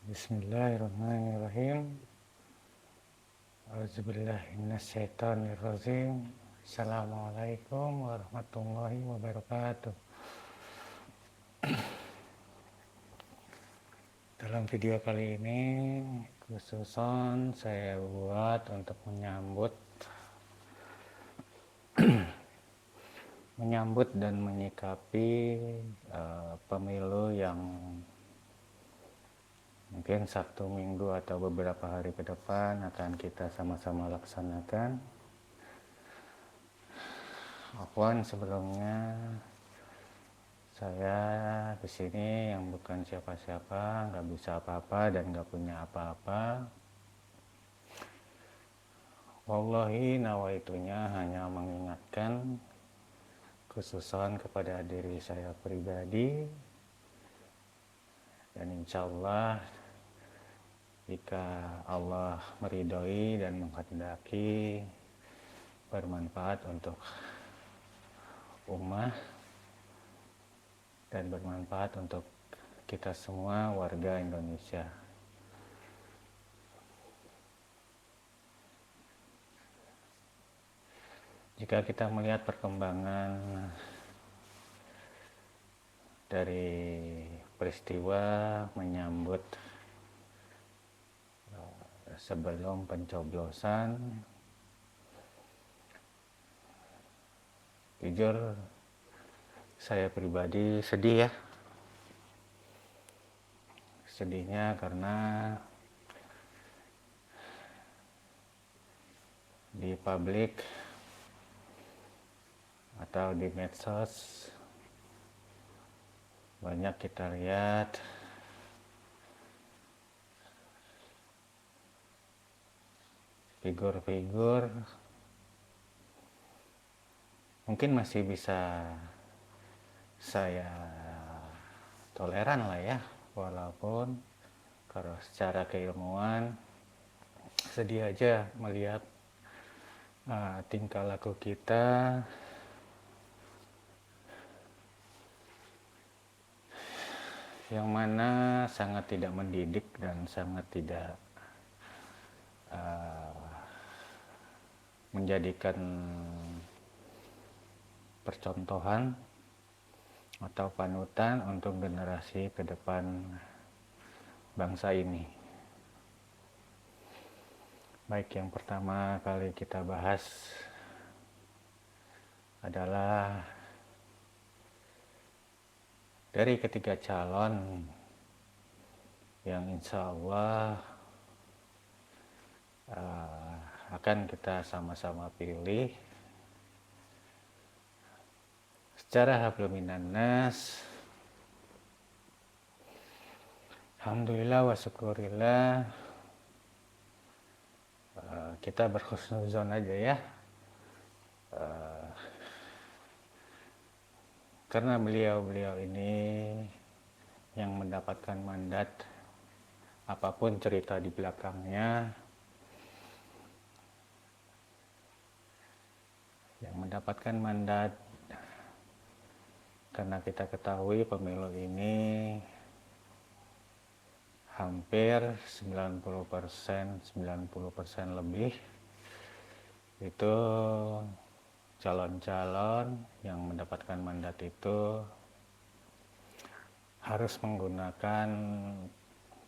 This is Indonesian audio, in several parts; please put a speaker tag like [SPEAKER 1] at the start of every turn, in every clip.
[SPEAKER 1] Bismillahirrahmanirrahim. Auzubillahiminasyaitonirrajim. Assalamualaikum warahmatullahi wabarakatuh. Dalam video kali ini khususon saya buat untuk menyambut dan menyikapi pemilu yang mungkin Sabtu, Minggu, atau beberapa hari ke depan akan kita sama-sama laksanakan. Afwan, sebelumnya saya di sini yang bukan siapa-siapa, nggak bisa apa-apa dan nggak punya apa-apa. Wallahi nawaitunya hanya mengingatkan khususan kepada diri saya pribadi, dan insya Allah jika Allah meridhoi dan menghendaki bermanfaat untuk ummah dan bermanfaat untuk kita semua warga Indonesia. Jika kita melihat perkembangan dari peristiwa menyambut sebelum pencoblosan, jujur saya pribadi sedih ya. Sedihnya karena di publik atau di medsos banyak kita lihat figur-figur mungkin masih bisa saya toleran lah ya, walaupun kalau secara keilmuan sedih aja melihat tingkah laku kita yang mana sangat tidak mendidik dan sangat tidak menjadikan percontohan atau panutan untuk generasi ke depan bangsa ini. Baik, yang pertama kali kita bahas adalah dari ketiga calon yang insya Allah akan kita sama-sama pilih secara hablum minan nas. Alhamdulillah wa syukurillah, kita berhusnuzon aja ya, karena beliau-beliau ini yang mendapatkan mandat, apapun cerita di belakangnya, yang mendapatkan mandat karena kita ketahui pemilu ini hampir 90% lebih itu calon-calon yang mendapatkan mandat itu harus menggunakan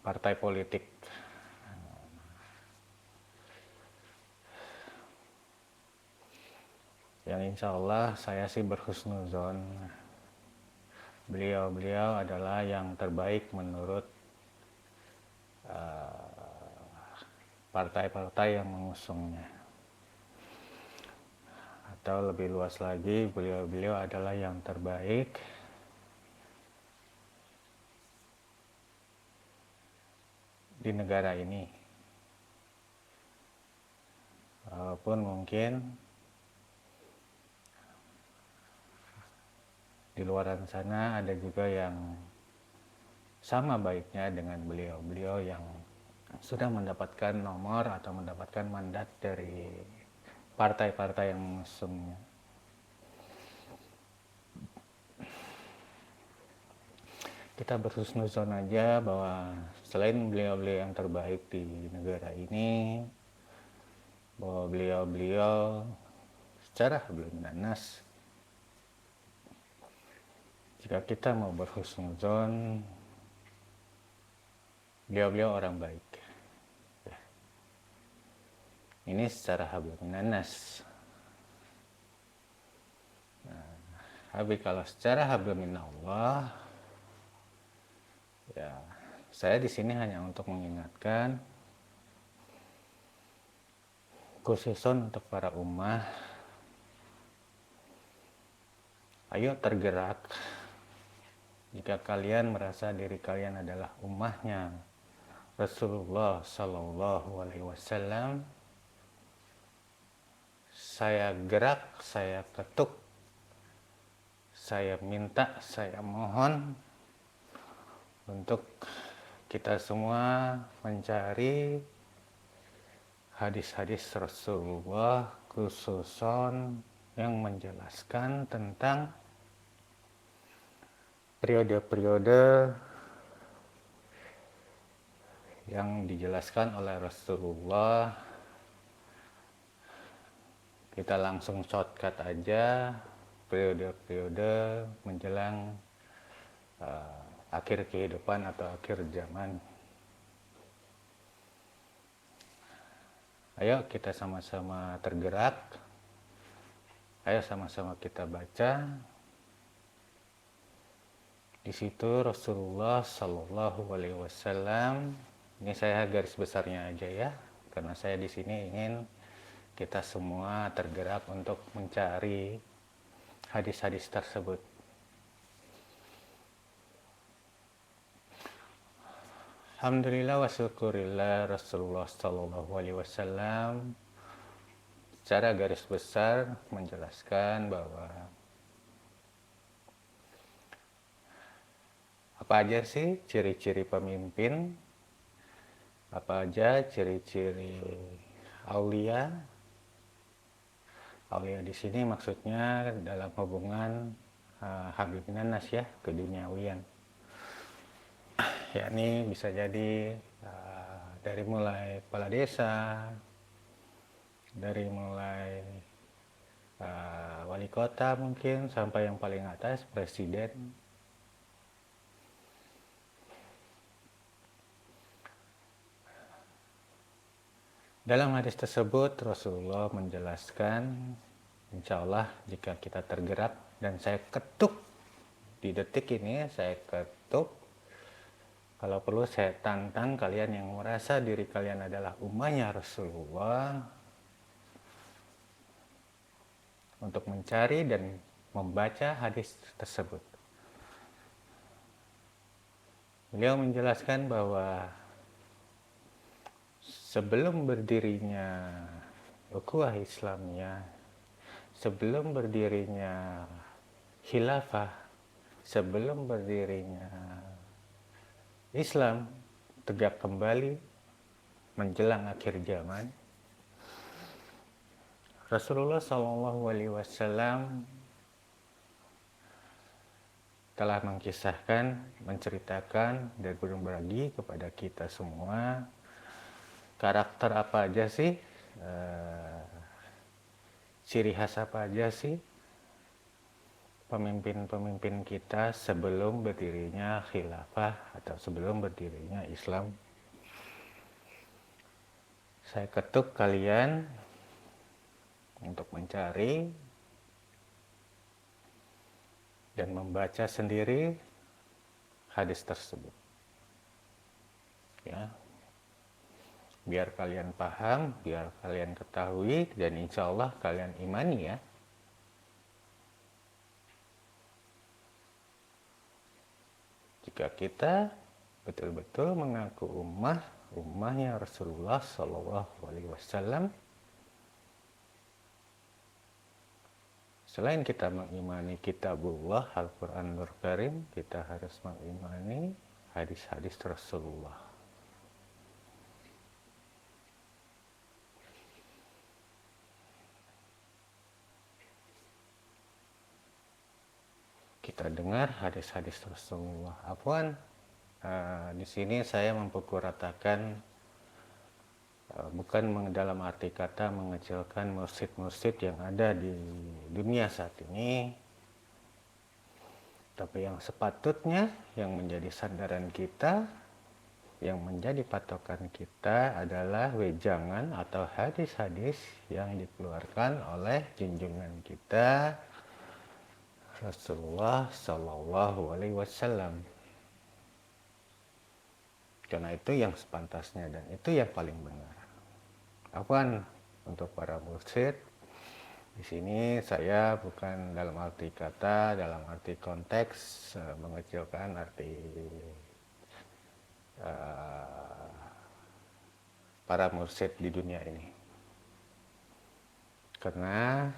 [SPEAKER 1] partai politik. Yang insya Allah saya sih berhusnuzon, beliau-beliau adalah yang terbaik menurut partai-partai yang mengusungnya. Atau lebih luas lagi, beliau-beliau adalah yang terbaik di negara ini. Walaupun mungkin di luar sana ada juga yang sama baiknya dengan beliau-beliau yang sudah mendapatkan nomor atau mendapatkan mandat dari partai-partai yang mengusungnya. kita berhusnuzon aja bahwa selain beliau-beliau yang terbaik di negara ini, bahwa beliau-beliau secara hablum minan-nas, jika kita mau berhusnuzon, beliau-beliau orang baik. Ya. Ini secara hablum minan-nas. Tapi kalau secara hablum minallah, ya saya di sini hanya untuk mengingatkan, khususon untuk para ummah, ayo tergerak. Jika kalian merasa diri kalian adalah ummahnya Rasulullah Sallallahu Alaihi Wasallam, saya gerak, saya ketuk, saya minta, saya mohon untuk kita semua mencari hadis-hadis Rasulullah, khususon yang menjelaskan tentang periode-periode yang dijelaskan oleh Rasulullah. Kita langsung shortcut aja, periode-periode menjelang akhir kehidupan atau akhir zaman. Ayo kita sama-sama tergerak, ayo sama-sama kita baca. Di situ Rasulullah Shallallahu Alaihi Wasallam, ini saya garis besarnya aja ya, karena saya di sini ingin kita semua tergerak untuk mencari hadis-hadis tersebut. Alhamdulillah wa syukurillah, Rasulullah Shallallahu Alaihi Wasallam secara garis besar menjelaskan bahwa apa aja sih ciri-ciri pemimpin, apa aja ciri-ciri aulia. Aulia di sini maksudnya dalam hubungan hablum minan-nas ya, keduniawian. Yakni bisa jadi dari mulai kepala desa, dari mulai wali kota mungkin, sampai yang paling atas presiden. Dalam hadis tersebut Rasulullah menjelaskan, insya Allah jika kita tergerak, dan saya ketuk di detik ini, saya ketuk, kalau perlu saya tantang kalian yang merasa diri kalian adalah ummahnya Rasulullah untuk mencari dan membaca hadis tersebut. Beliau menjelaskan bahwa sebelum berdirinya ukhuwah Islamiyah, sebelum berdirinya khilafah, sebelum berdirinya Islam tegak kembali menjelang akhir zaman, Rasulullah Shallallahu Alaihi Wasallam telah mengkisahkan, menceritakan, dan berbagi kepada kita semua karakter apa aja sih, ciri khas apa aja sih pemimpin-pemimpin kita sebelum berdirinya khilafah atau sebelum berdirinya Islam. Saya ketuk kalian untuk mencari dan membaca sendiri hadis tersebut. Ya. Biar kalian paham, biar kalian ketahui, dan insya Allah kalian imani ya. Jika kita betul-betul mengaku ummahnya Rasulullah Shallallahu Alaihi Wasallam, selain kita mengimani kitabullah Al-Quranul Karim, kita harus mengimani hadis-hadis Rasulullah. kita dengar hadis-hadis Rasulullah. Afwan, di sini saya memukul ratakan bukan dalam arti kata mengecilkan mursyid-mursyid yang ada di dunia saat ini, tapi yang sepatutnya yang menjadi sandaran kita, yang menjadi patokan kita adalah wejangan atau hadis-hadis yang dikeluarkan oleh junjungan kita Rasulullah Shallallahu Alaihi Wasallam. Karena itu yang sepantasnya dan itu yang paling benar. Afwan untuk para mursyid, di sini saya bukan dalam arti kata, dalam arti konteks mengecilkan arti para mursyid di dunia ini. Karena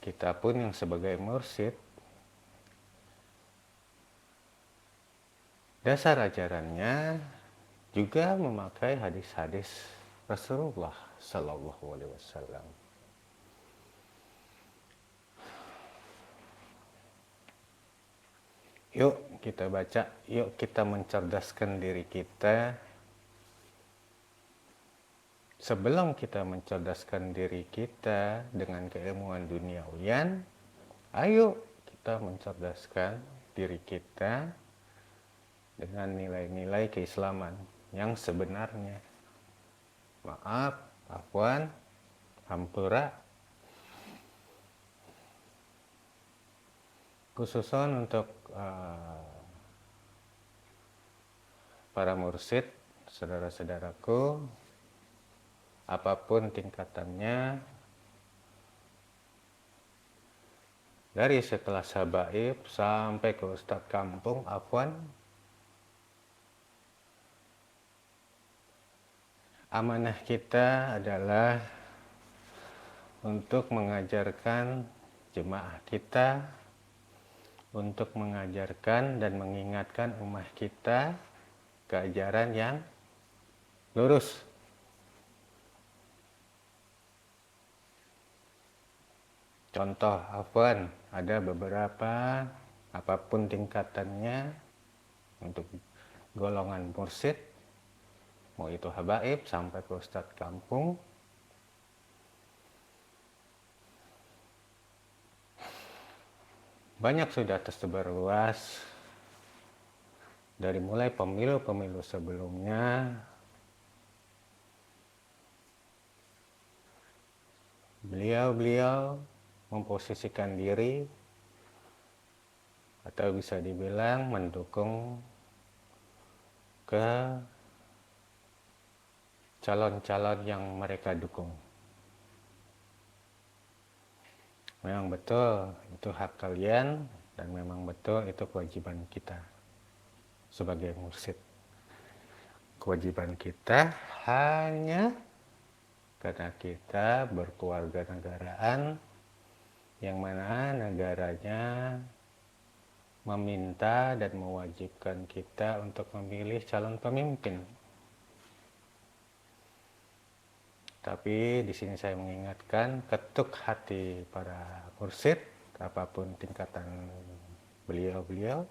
[SPEAKER 1] kita pun yang sebagai mursyid, dasar ajarannya juga memakai hadis-hadis Rasulullah Sallallahu Alaihi Wasallam. Yuk kita baca, yuk kita mencerdaskan diri kita. Sebelum kita mencerdaskan diri kita dengan keilmuan duniawian, ayo kita mencerdaskan diri kita dengan nilai-nilai keislaman yang sebenarnya. Maaf, afwan, hampura. Khususon untuk para mursyid, saudara-saudaraku, apapun tingkatannya, dari sekelas habaib sampai ke ustadz kampung, afwan, amanah kita adalah untuk mengajarkan jemaah kita, untuk mengajarkan dan mengingatkan ummah kita ke ajaran yang lurus. Contoh, afwan, ada beberapa, apapun tingkatannya, untuk golongan mursyid, mau itu habaib sampai ke ustadz kampung, banyak sudah tersebar luas dari mulai pemilu-pemilu sebelumnya, beliau-beliau memposisikan diri atau bisa dibilang mendukung ke calon-calon yang mereka dukung. Memang betul itu hak kalian dan memang betul itu kewajiban kita sebagai mursyid. Kewajiban kita hanya karena kita berkeluarga negaraan yang mana negaranya meminta dan mewajibkan kita untuk memilih calon pemimpin. Tapi di sini saya mengingatkan, ketuk hati para mursyid, apapun tingkatan beliau-beliau,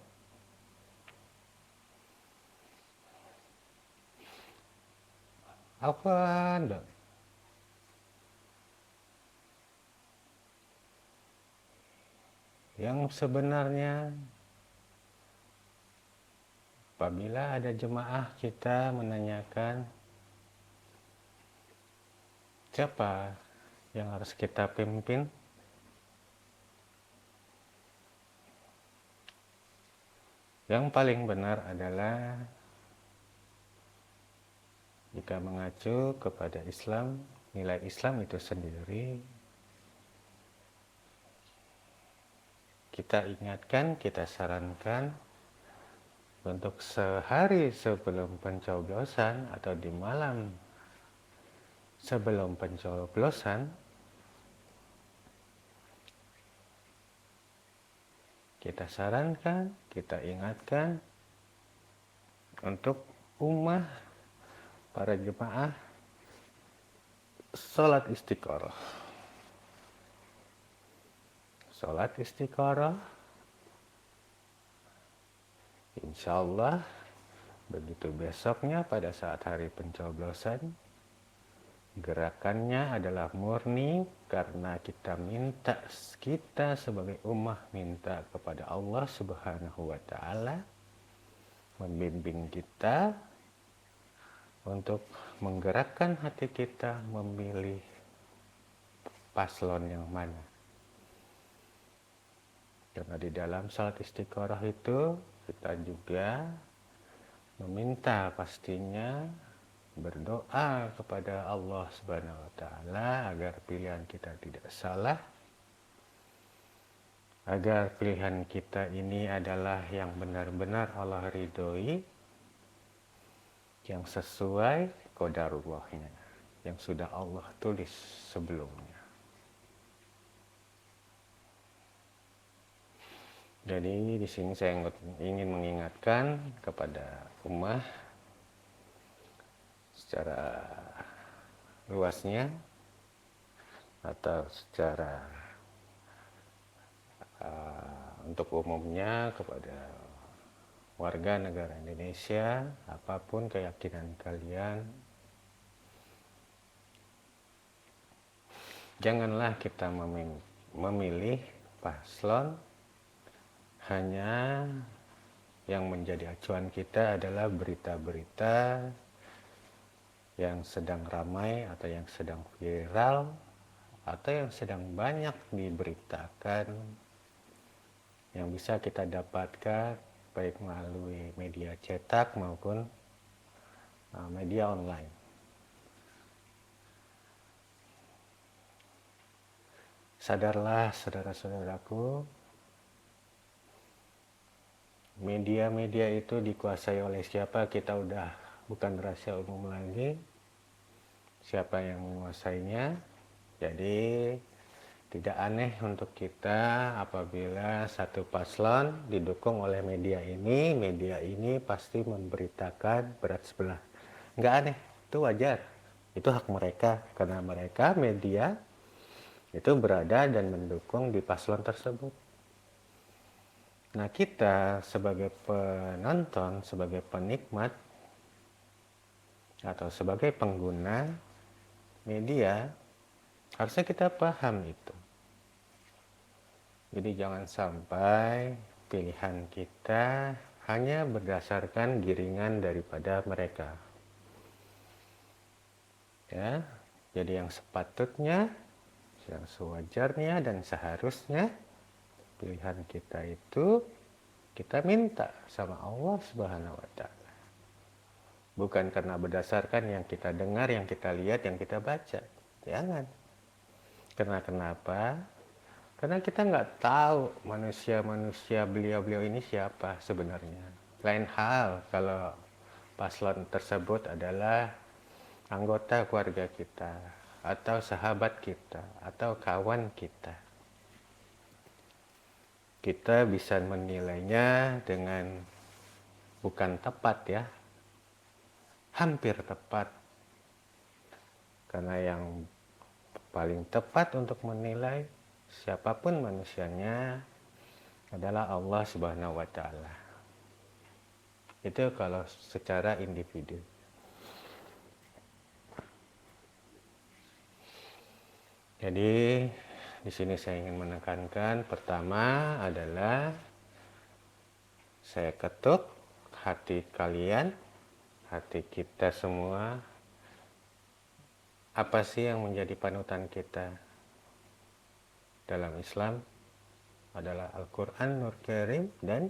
[SPEAKER 1] afwan, yang sebenarnya apabila ada jemaah kita menanyakan siapa yang harus kita pimpin, yang paling benar adalah jika mengacu kepada Islam, nilai Islam itu sendiri, kita ingatkan, kita sarankan untuk sehari sebelum pencoblosan atau di malam sebelum pencoblosan, kita sarankan, kita ingatkan untuk ummah, para jemaah, sholat istiqoroh. Sholat istiqoroh Insya Allah begitu besoknya pada saat hari pencoblosan, gerakannya adalah murni karena kita sebagai ummah minta kepada Allah Subhanahu wa taala membimbing kita untuk menggerakkan hati kita memilih paslon yang mana. Karena di dalam salat istiqoroh itu kita juga meminta pastinya berdoa kepada Allah Subhanahu wa taala agar pilihan kita tidak salah, agar pilihan kita ini adalah yang benar-benar Allah ridhoi, yang sesuai qadarullahnya, yang sudah Allah tulis sebelumnya. Jadi di sini saya ingin mengingatkan kepada ummah secara luasnya atau secara untuk umumnya kepada warga negara Indonesia, apapun keyakinan kalian, janganlah kita memilih paslon hanya yang menjadi acuan kita adalah berita-berita yang sedang ramai atau yang sedang viral atau yang sedang banyak diberitakan yang bisa kita dapatkan baik melalui media cetak maupun media online. Sadarlah saudara-saudaraku, media-media itu dikuasai oleh siapa kita udah bukan rahasia umum lagi, siapa yang menguasainya. Jadi tidak aneh untuk kita apabila satu paslon didukung oleh media ini pasti memberitakan berat sebelah. Nggak aneh, itu wajar, itu hak mereka karena mereka media itu berada dan mendukung di paslon tersebut. Nah, kita sebagai penonton, sebagai penikmat, atau sebagai pengguna media, harusnya kita paham itu. Jadi jangan sampai pilihan kita hanya berdasarkan giringan daripada mereka. Ya, jadi yang sepatutnya, yang sewajarnya dan seharusnya pilihan kita itu kita minta sama Allah Subhanahu wa taala. Bukan karena berdasarkan yang kita dengar, yang kita lihat, yang kita baca. Jangan. Karena kenapa? Karena kita nggak tahu manusia-manusia beliau-beliau ini siapa sebenarnya. Lain hal kalau paslon tersebut adalah anggota keluarga kita, atau sahabat kita, atau kawan kita. Kita bisa menilainya dengan bukan tepat ya, hampir tepat. Karena yang paling tepat untuk menilai siapapun manusianya adalah Allah Subhanahu wa taala. Itu kalau secara individu. Jadi di sini saya ingin menekankan pertama adalah saya ketuk hati kalian, hati kita semua. Apa sih yang menjadi panutan kita dalam Islam? Adalah Al-Quran Nur Karim dan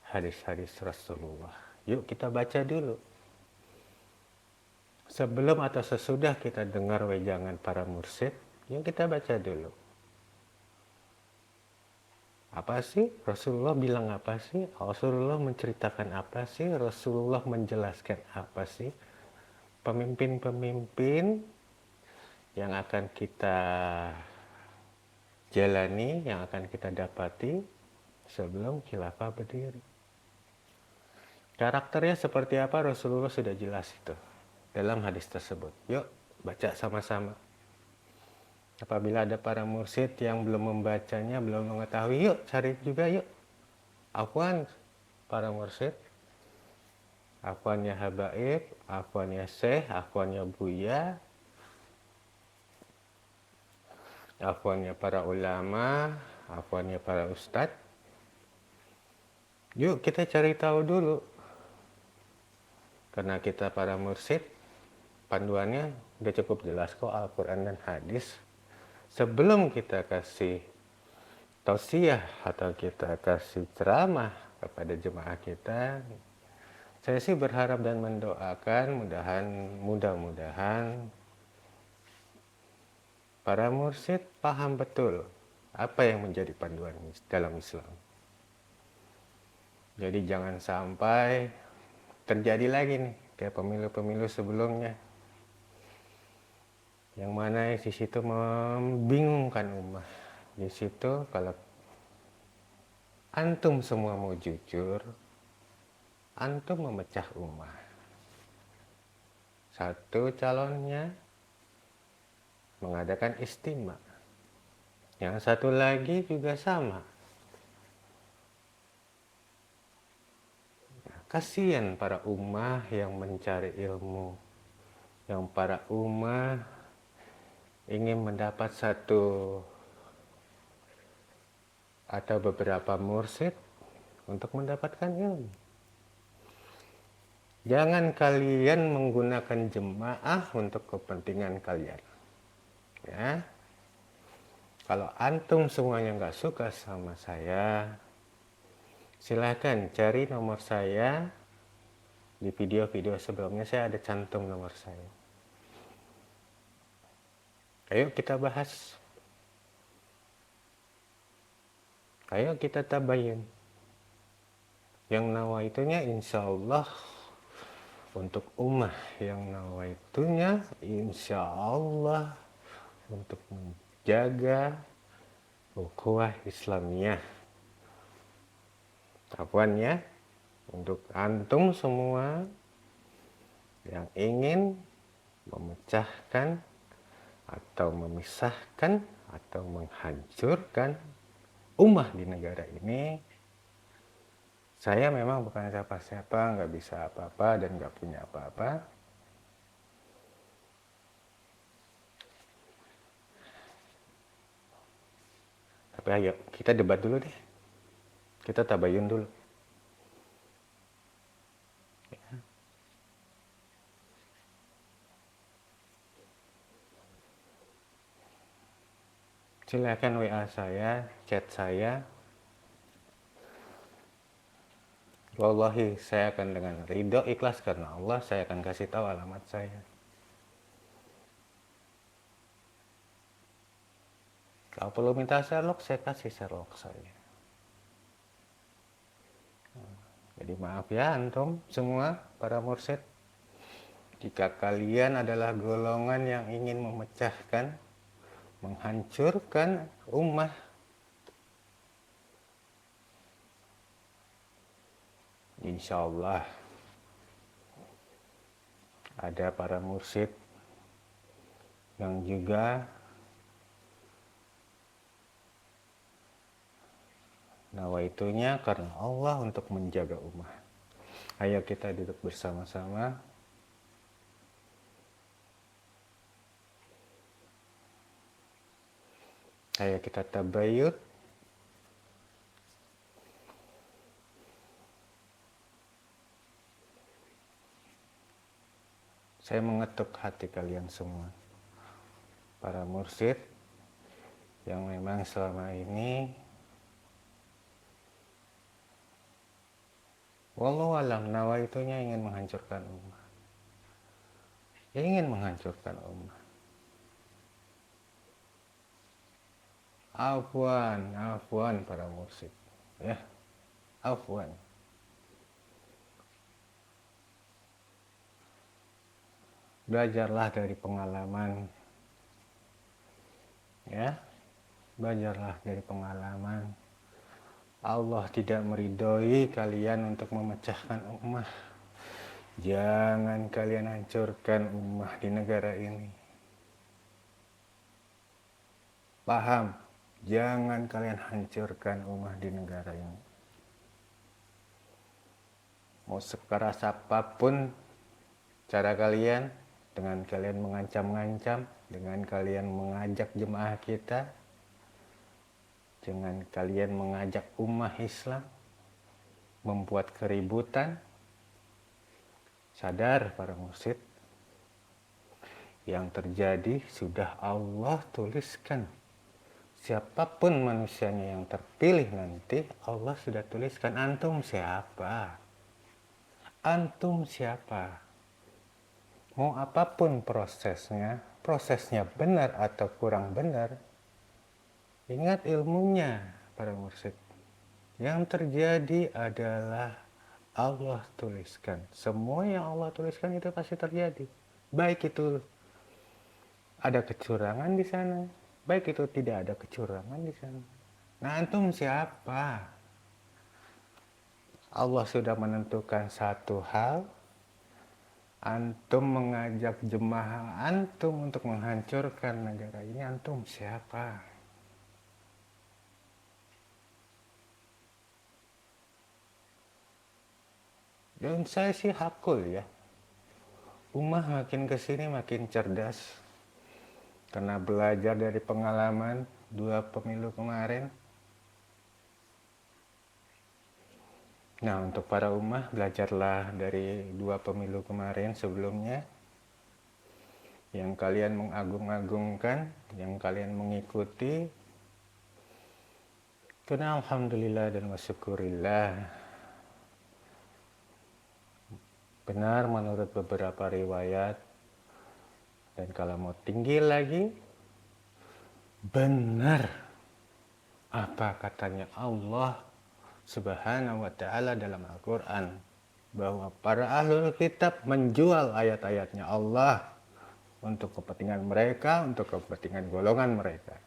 [SPEAKER 1] hadis-hadis Rasulullah. Yuk kita baca dulu. Sebelum atau sesudah kita dengar wejangan para mursyid, yuk kita baca dulu. Apa sih Rasulullah bilang apa sih? Rasulullah menceritakan apa sih? Rasulullah menjelaskan apa sih? Pemimpin-pemimpin yang akan kita jalani, yang akan kita dapati sebelum khilafah berdiri. Karakternya seperti apa Rasulullah sudah jelas itu dalam hadis tersebut. Yuk baca sama-sama. Apabila ada para mursyid yang belum membacanya, belum mengetahui, yuk cari juga yuk. Afwan, para mursyid, afwannya habaib, afwannya syekh, afwannya buya, afwannya para ulama, afwannya para ustadz. Yuk kita cari tahu dulu. Karena kita para mursyid, panduannya udah cukup jelas kok, Al-Quran dan hadis. Sebelum kita kasih tausiah atau kita kasih ceramah kepada jemaah kita, saya sih berharap dan mendoakan mudah-mudahan para mursyid paham betul apa yang menjadi panduan dalam Islam. Jadi jangan sampai terjadi lagi nih kayak pemilu-pemilu sebelumnya, yang mana di situ membingungkan umat. Di situ kalau antum semua mau jujur, antum memecah umat. Satu calonnya mengadakan istimewa, yang satu lagi juga sama. Kasihan para ummah yang mencari ilmu, yang para ummah ingin mendapat satu atau beberapa mursyid untuk mendapatkan ilmu. Jangan kalian menggunakan jemaah untuk kepentingan kalian. Ya, kalau antum semuanya nggak suka sama saya, silahkan cari nomor saya. Di video-video sebelumnya saya ada cantum nomor saya. Ayo kita bahas. Ayo kita tabayun. Yang nawaitunya insya Allah untuk ummah, yang nawaitunya insya Allah untuk menjaga ukhuwah Islamiyah. Afwannya untuk antum semua yang ingin memecahkan atau memisahkan atau menghancurkan ummah di negara ini. Saya memang bukan siapa-siapa, nggak bisa apa-apa dan nggak punya apa-apa. Tapi ayo kita debat dulu deh. Kita tabayun dulu. Silakan WA saya, chat saya. Wallahi saya akan dengan ridho ikhlas karena Allah, saya akan kasih tahu alamat saya. Kalau perlu minta Sherlock, saya kasih Sherlock saya. Jadi maaf ya antum semua para mursyid, jika kalian adalah golongan yang ingin memecahkan, menghancurkan ummah, insya Allah ada para mursyid yang juga nawaitunya karena Allah untuk menjaga ummah. Ayo kita duduk bersama-sama. Ayo kita tabayun. Saya mengetuk hati kalian semua, para mursyid yang memang selama ini wallahu alam nawaitunya ingin menghancurkan ummah. Ingin menghancurkan ummah. Afwan para mursyid. Ya, afwan. Belajarlah dari pengalaman. Ya, belajarlah dari pengalaman. Allah tidak meridhoi kalian untuk memecahkan ummah. Jangan kalian hancurkan ummah di negara ini. Paham? Jangan kalian hancurkan ummah di negara ini. Mau sekeras apapun cara kalian, dengan kalian mengancam-ngancam, dengan kalian mengajak jemaah kita, dengan kalian mengajak ummah Islam, membuat keributan, sadar para mursyid, yang terjadi sudah Allah tuliskan. Siapapun manusianya yang terpilih nanti, Allah sudah tuliskan. Antum siapa? Antum siapa? Mau apapun prosesnya benar atau kurang benar, ingat ilmunya para mursyid. Yang terjadi adalah Allah tuliskan. Semua yang Allah tuliskan itu pasti terjadi. Baik itu ada kecurangan di sana, baik itu tidak ada kecurangan di sana. Nah, antum siapa? Allah sudah menentukan satu hal, antum mengajak jemaah antum untuk menghancurkan negara ini, antum siapa? Dan saya sih hakul ya, ummah makin kesini makin cerdas karena belajar dari pengalaman 2 pemilu kemarin. Nah, untuk para ummah, belajarlah dari 2 pemilu kemarin sebelumnya, yang kalian mengagung-agungkan, yang kalian mengikuti. Karena alhamdulillah dan wasyukurillah, benar menurut beberapa riwayat, dan kalau mau tinggi lagi, benar apa katanya Allah Subhanahu wa ta'ala dalam Al-Quran, bahwa para ahlul kitab menjual ayat-ayatnya Allah untuk kepentingan mereka, untuk kepentingan golongan mereka.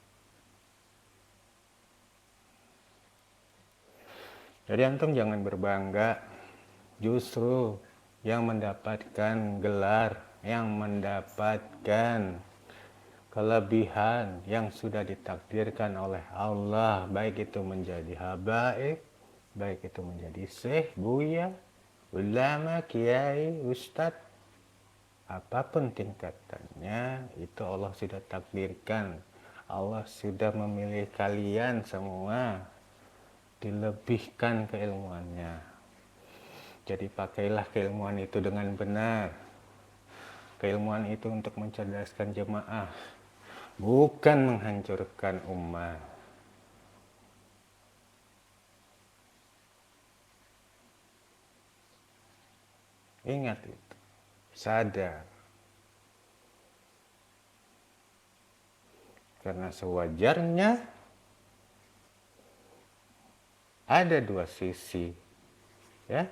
[SPEAKER 1] Jadi antum jangan berbangga, justru yang mendapatkan gelar, yang mendapatkan kelebihan yang sudah ditakdirkan oleh Allah, baik itu menjadi habaib, baik itu menjadi syekh, buya, ulama, kiai, ustadz, apapun tingkatannya, itu Allah sudah takdirkan. Allah sudah memilih kalian semua, dilebihkan keilmuannya. Jadi pakailah keilmuan itu dengan benar. Keilmuan itu untuk mencerdaskan jemaah, bukan menghancurkan umat. Ingat itu, sadar. Karena sewajarnya ada 2 sisi, ya.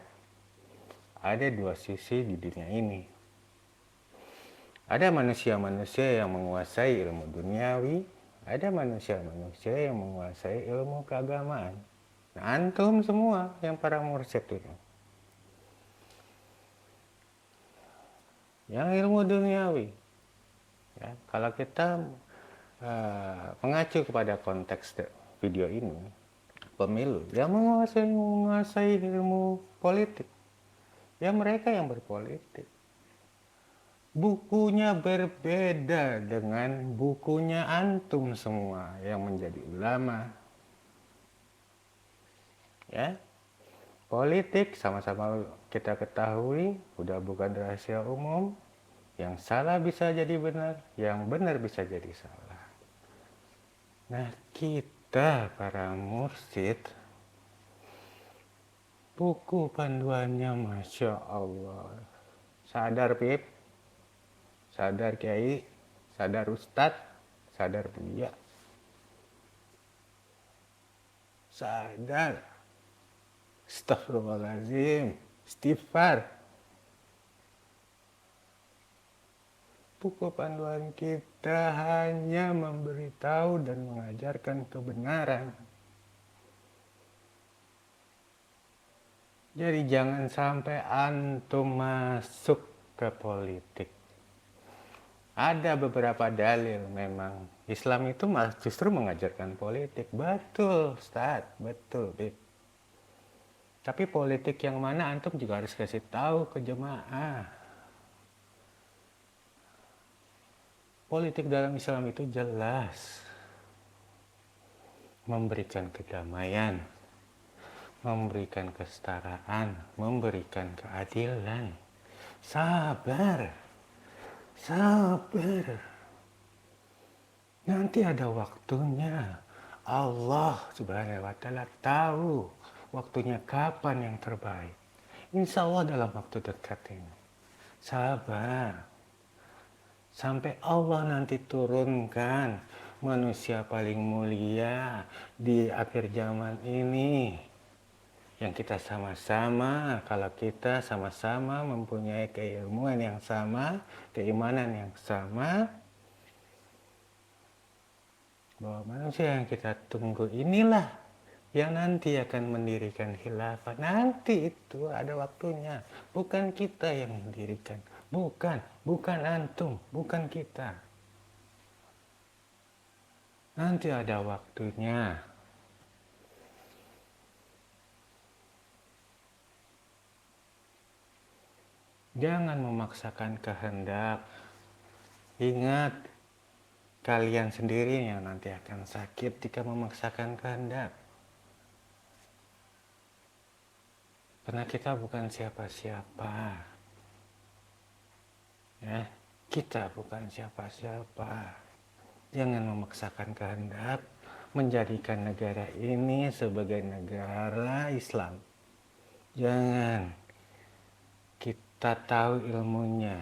[SPEAKER 1] Ada 2 sisi di dunia ini. Ada manusia-manusia yang menguasai ilmu duniawi, ada manusia-manusia yang menguasai ilmu keagamaan. Nah, antum semua yang para mursyid itu, yang ilmu duniawi, ya, kalau kita mengacu kepada konteks video ini, pemilu, yang menguasai ilmu politik, ya mereka yang berpolitik. Bukunya berbeda dengan bukunya antum semua yang menjadi ulama. Ya, politik sama-sama kita ketahui udah bukan rahasia umum. Yang salah bisa jadi benar, yang benar bisa jadi salah. Nah, kita para mursyid, buku panduannya Masya Allah. Sadar Pip, sadar Kiai, sadar Ustadz, sadar Buya. Sadar. Astagfirullahaladzim, istighfar. Buku panduan kita hanya memberitahu dan mengajarkan kebenaran. Jadi jangan sampai antum masuk ke politik. Ada beberapa dalil memang Islam itu malah justru mengajarkan politik. Betul, Ustaz, betul, Bib. Tapi politik yang mana antum juga harus kasih tahu ke jemaah. Politik dalam Islam itu jelas memberikan kedamaian, memberikan kesetaraan, memberikan keadilan. Sabar, sabar. Nanti ada waktunya. Allah Subhanahu wa Ta'ala tahu waktunya kapan yang terbaik. Insya Allah dalam waktu dekat ini. Sabar. Sampai Allah nanti turunkan manusia paling mulia di akhir zaman ini. Yang kita sama-sama, kalau kita sama-sama mempunyai keilmuan yang sama, keimanan yang sama, bahwa manusia yang kita tunggu inilah yang nanti akan mendirikan khilafah. Nanti itu ada waktunya, bukan kita yang mendirikan, bukan antum, bukan kita. Nanti ada waktunya. Jangan memaksakan kehendak. Ingat, kalian sendiri yang nanti akan sakit jika memaksakan kehendak. Karena kita bukan siapa-siapa. Ya, kita bukan siapa-siapa. Jangan memaksakan kehendak menjadikan negara ini sebagai negara Islam. Jangan. Kita tahu ilmunya.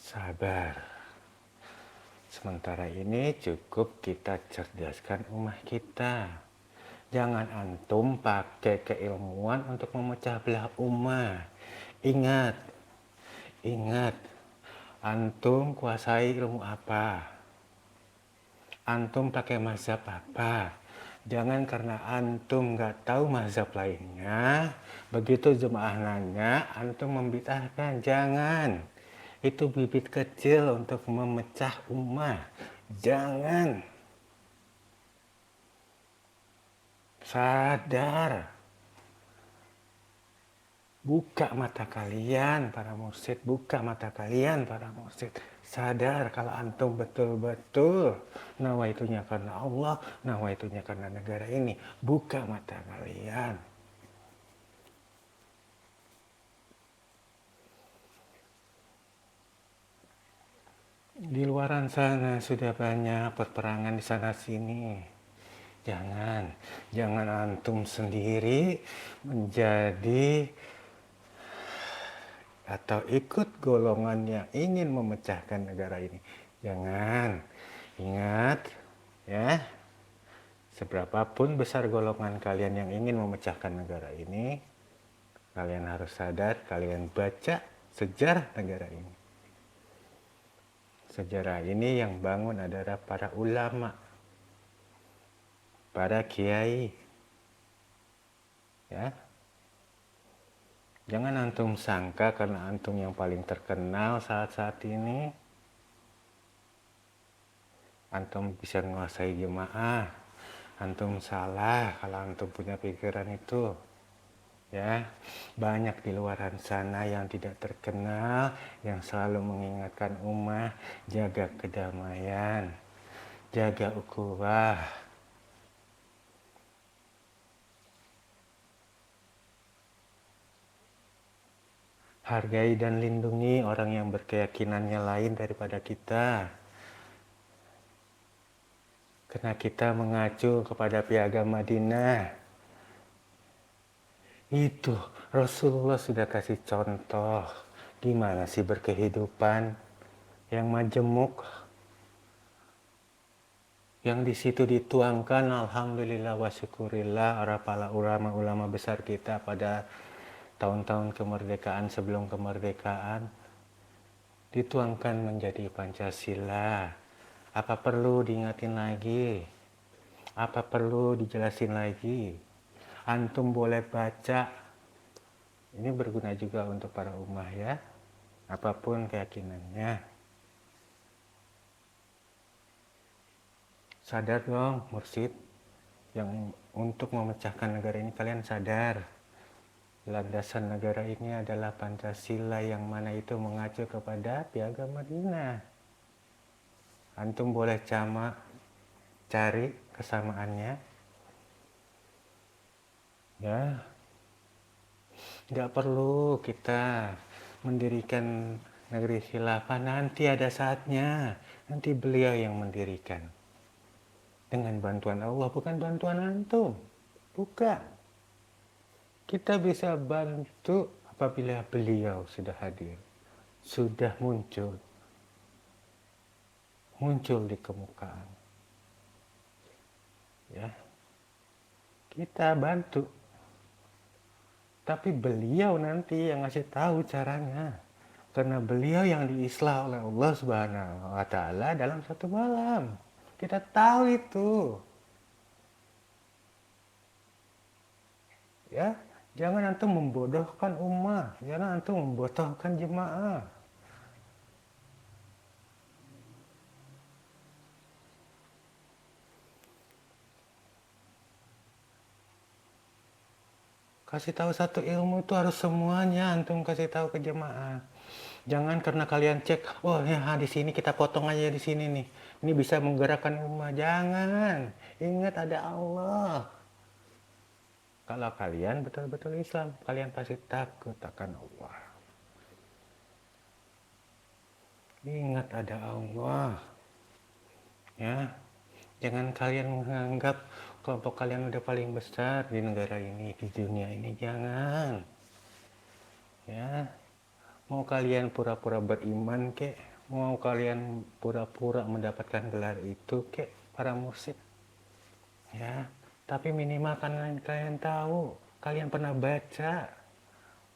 [SPEAKER 1] Sabar. Sementara ini cukup kita cerdaskan umat kita. Jangan antum pakai keilmuan untuk memecah belah umat. Ingat, antum kuasai ilmu apa? Antum pakai mazhab apa? Jangan karena antum nggak tahu mazhab lainnya, begitu jemaah nanya, antum membid'ahkan. Jangan. Itu bibit kecil untuk memecah umat. Jangan. Sadar. Buka mata kalian para mursyid, buka mata kalian para mursyid. Sadar kalau antum betul-betul nawaitunya karena Allah, nawaitunya karena negara ini. Buka mata kalian. Di luaran sana sudah banyak peperangan di sana sini. Jangan antum sendiri menjadi atau ikut golongan yang ingin memecahkan negara ini. Jangan. Ingat, ya. Seberapapun besar golongan kalian yang ingin memecahkan negara ini, kalian harus sadar, kalian baca sejarah negara ini. Sejarah ini yang bangun adalah para ulama, para kiai. Ya. Jangan antum sangka karena antum yang paling terkenal saat-saat ini, antum bisa menguasai jemaah. Antum salah kalau antum punya pikiran itu. Ya, banyak di luaran sana yang tidak terkenal, yang selalu mengingatkan umat, jaga kedamaian, jaga ukhuwah. Hargai dan lindungi orang yang berkeyakinannya lain daripada kita. Karena kita mengacu kepada piagam Madinah. Itu Rasulullah sudah kasih contoh. Gimana sih berkehidupan yang majemuk. Yang di situ dituangkan alhamdulillah wa syukurillah para ulama besar kita pada tahun-tahun kemerdekaan sebelum kemerdekaan dituangkan menjadi Pancasila. Apa perlu diingatin lagi? Apa perlu dijelasin lagi? Antum boleh baca. Ini berguna juga untuk para ummah ya. Apapun keyakinannya. Sadar dong mursyid yang untuk memecahkan negara ini. Kalian sadar landasan negara ini adalah Pancasila yang mana itu mengacu kepada Piagam Madinah. Antum boleh cari kesamaannya, ya. Nggak perlu kita mendirikan negeri khilafah, nanti ada saatnya, nanti beliau yang mendirikan. Dengan bantuan Allah, bukan bantuan antum. Bukan. Kita bisa bantu apabila beliau sudah hadir, sudah muncul di permukaan. Ya. Kita bantu. Tapi beliau nanti yang ngasih tahu caranya. Karena beliau yang diislah oleh Allah Subhanahu wa taala dalam satu malam. Kita tahu itu. Ya, jangan antum membodohkan ummah, jangan antum membodohkan jemaah. Kasih tahu satu ilmu itu harus semuanya antum kasih tahu ke jemaah. Jangan karena kalian cek, oh ya di sini kita potong aja di sini nih. Ini bisa menggerakkan ummah. Jangan. Ingat ada Allah. Kalau kalian betul-betul Islam, kalian pasti takut akan Allah. Ingat ada Allah. Ya. Jangan kalian menganggap kelompok kalian udah paling besar di negara ini, di dunia ini. Jangan. Ya. Mau kalian pura-pura beriman kek, mau kalian pura-pura mendapatkan gelar itu kek, para mursyid. Ya, tapi minimal kalian tahu, kalian pernah baca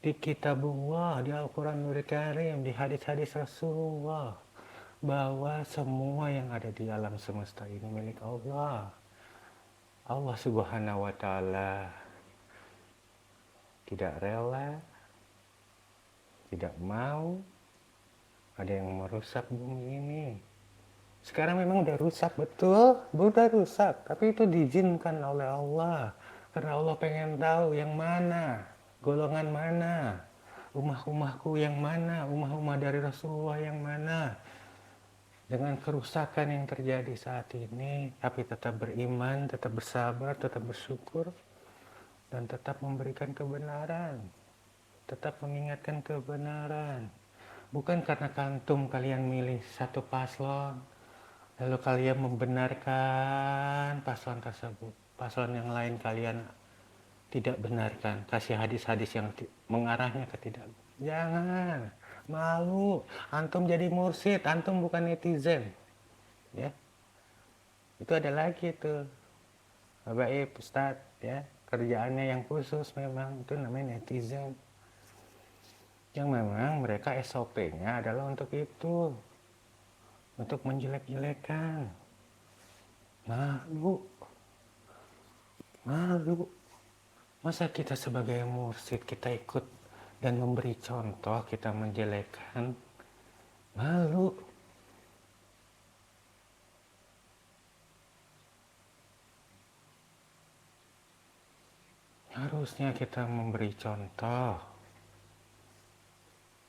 [SPEAKER 1] di kitabullah, di Al-Quranul Karim, di hadis-hadis Rasulullah, bahwa semua yang ada di alam semesta ini milik Allah. Allah Subhanahu wa taala tidak rela, tidak mau ada yang merusak bumi ini. Sekarang memang udah rusak, betul, udah rusak, tapi itu diizinkan oleh Allah. Karena Allah pengen tahu yang mana, golongan mana, ummah-ummahku yang mana, ummah-ummah dari Rasulullah yang mana. Dengan kerusakan yang terjadi saat ini, tapi tetap beriman, tetap bersabar, tetap bersyukur, dan tetap memberikan kebenaran, tetap mengingatkan kebenaran. Bukan karena kantum kalian milih satu paslon, lalu kalian membenarkan paslon tersebut. Paslon yang lain kalian tidak benarkan. Kasih hadis-hadis yang mengarahnya ke tidak. Jangan. Malu. Antum jadi mursyid. Antum bukan netizen. Ya. Itu ada lagi tuh. Bapak Ustadz. Ya. Kerjaannya yang khusus memang. Itu namanya netizen. Yang memang mereka SOP-nya adalah untuk itu. Untuk menjelek-jelekan. Malu. Masa kita sebagai mursyid kita ikut dan memberi contoh, kita menjelekkan? Malu. Harusnya kita memberi contoh.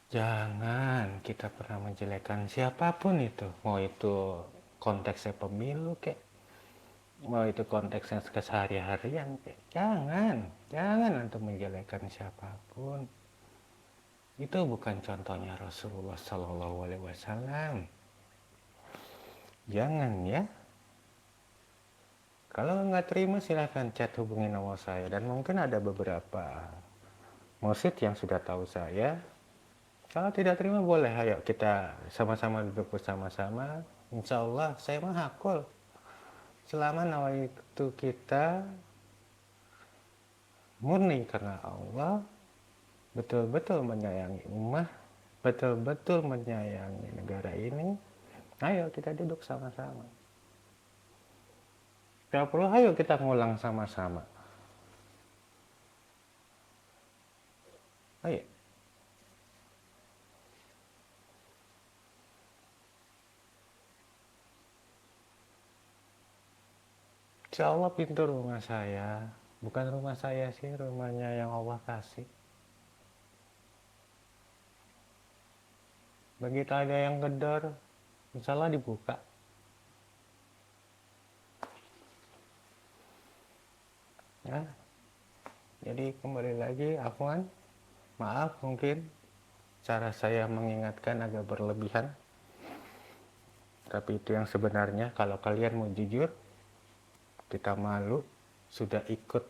[SPEAKER 1] Jangan kita pernah menjelekkan siapapun itu. Mau itu konteksnya pemilu kek, mau itu konteksnya kesehari-harian kek. Jangan untuk menjelekkan siapapun. Itu bukan contohnya Rasulullah Shallallahu Alaihi Wasallam. Jangan ya. Kalau nggak terima silahkan chat hubungi nomor saya, dan mungkin ada beberapa mursyid yang sudah tahu saya. Kalau tidak terima boleh, ayo kita sama-sama duduk bersama-sama. Insya Allah saya mah hakul. Selama nawaitu kita murni karena Allah, betul-betul menyayangi ummah, betul-betul menyayangi negara ini, ayo kita duduk sama-sama. Kalau perlu ayo kita ngulang sama-sama. Ayo. Insya Allah pintu rumah saya, bukan rumah saya sih, rumahnya yang Allah kasih. Begitu ada yang gedor, insya Allah dibuka. Ya, jadi kembali lagi, Afwan, maaf mungkin cara saya mengingatkan agak berlebihan. Tapi itu yang sebenarnya, kalau kalian mau jujur, kita malu sudah ikut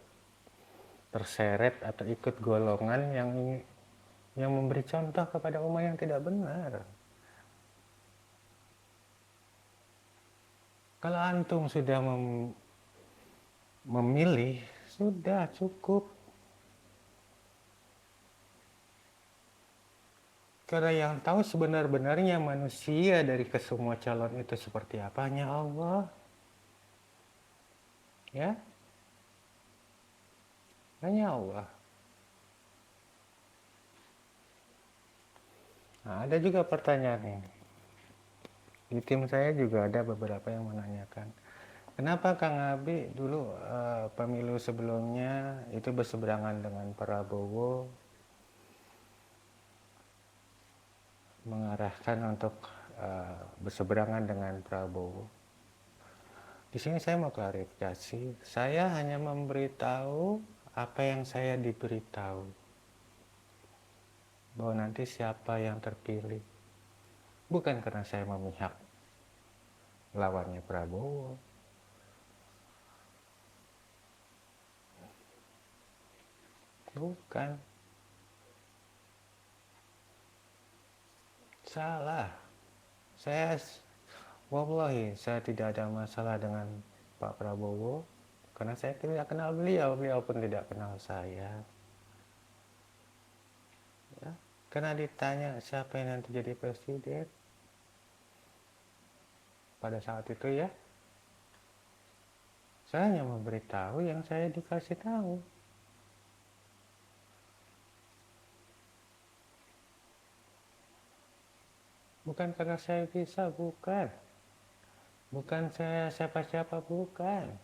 [SPEAKER 1] terseret atau ikut golongan yang memberi contoh kepada umat yang tidak benar. Kalau antum sudah memilih, sudah cukup. Karena yang tahu sebenar-benarnya manusia dari kesemua calon itu seperti apa, hanya Allah. Ya, hanya Allah. Nah, ada juga pertanyaan ini. Di tim saya juga ada beberapa yang menanyakan, kenapa Kang Abi dulu pemilu sebelumnya itu berseberangan dengan Prabowo, mengarahkan untuk berseberangan dengan Prabowo. Di sini saya mau klarifikasi, saya hanya memberitahu apa yang saya diberitahu, bahwa nanti siapa yang terpilih, bukan karena saya memihak lawannya Prabowo. Bukan. Salah. Wallahi, saya tidak ada masalah dengan Pak Prabowo, karena saya tidak kenal beliau, beliau pun tidak kenal saya. Ya. Karena ditanya siapa yang nanti jadi presiden, pada saat itu ya, saya hanya memberitahu yang saya dikasih tahu. Bukan karena saya bisa, bukan. Bukan saya siapa-siapa, bukan.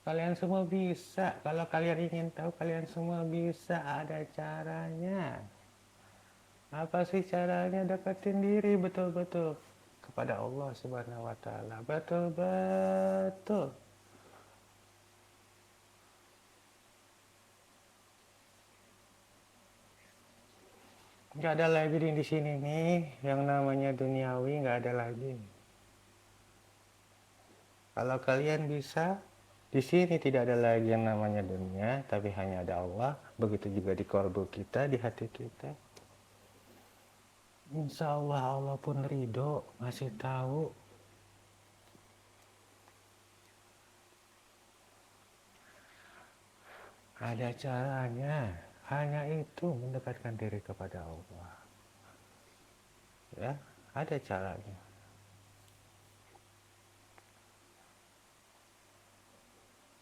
[SPEAKER 1] Kalian semua bisa. Kalau kalian ingin tahu, kalian semua bisa. Ada caranya. Apa sih caranya? Deketin diri betul-betul kepada Allah Subhanahu wa Ta'ala. Betul-betul. Nggak ada lagi di sini nih yang namanya duniawi, nggak ada lagi. Kalau kalian bisa, di sini tidak ada lagi yang namanya dunia, tapi hanya ada Allah. Begitu juga di kolbu kita, di hati kita. Insya Allah, Allah pun ridho ngasih tahu. Ada caranya, hanya itu mendekatkan diri kepada Allah. Ya, ada caranya.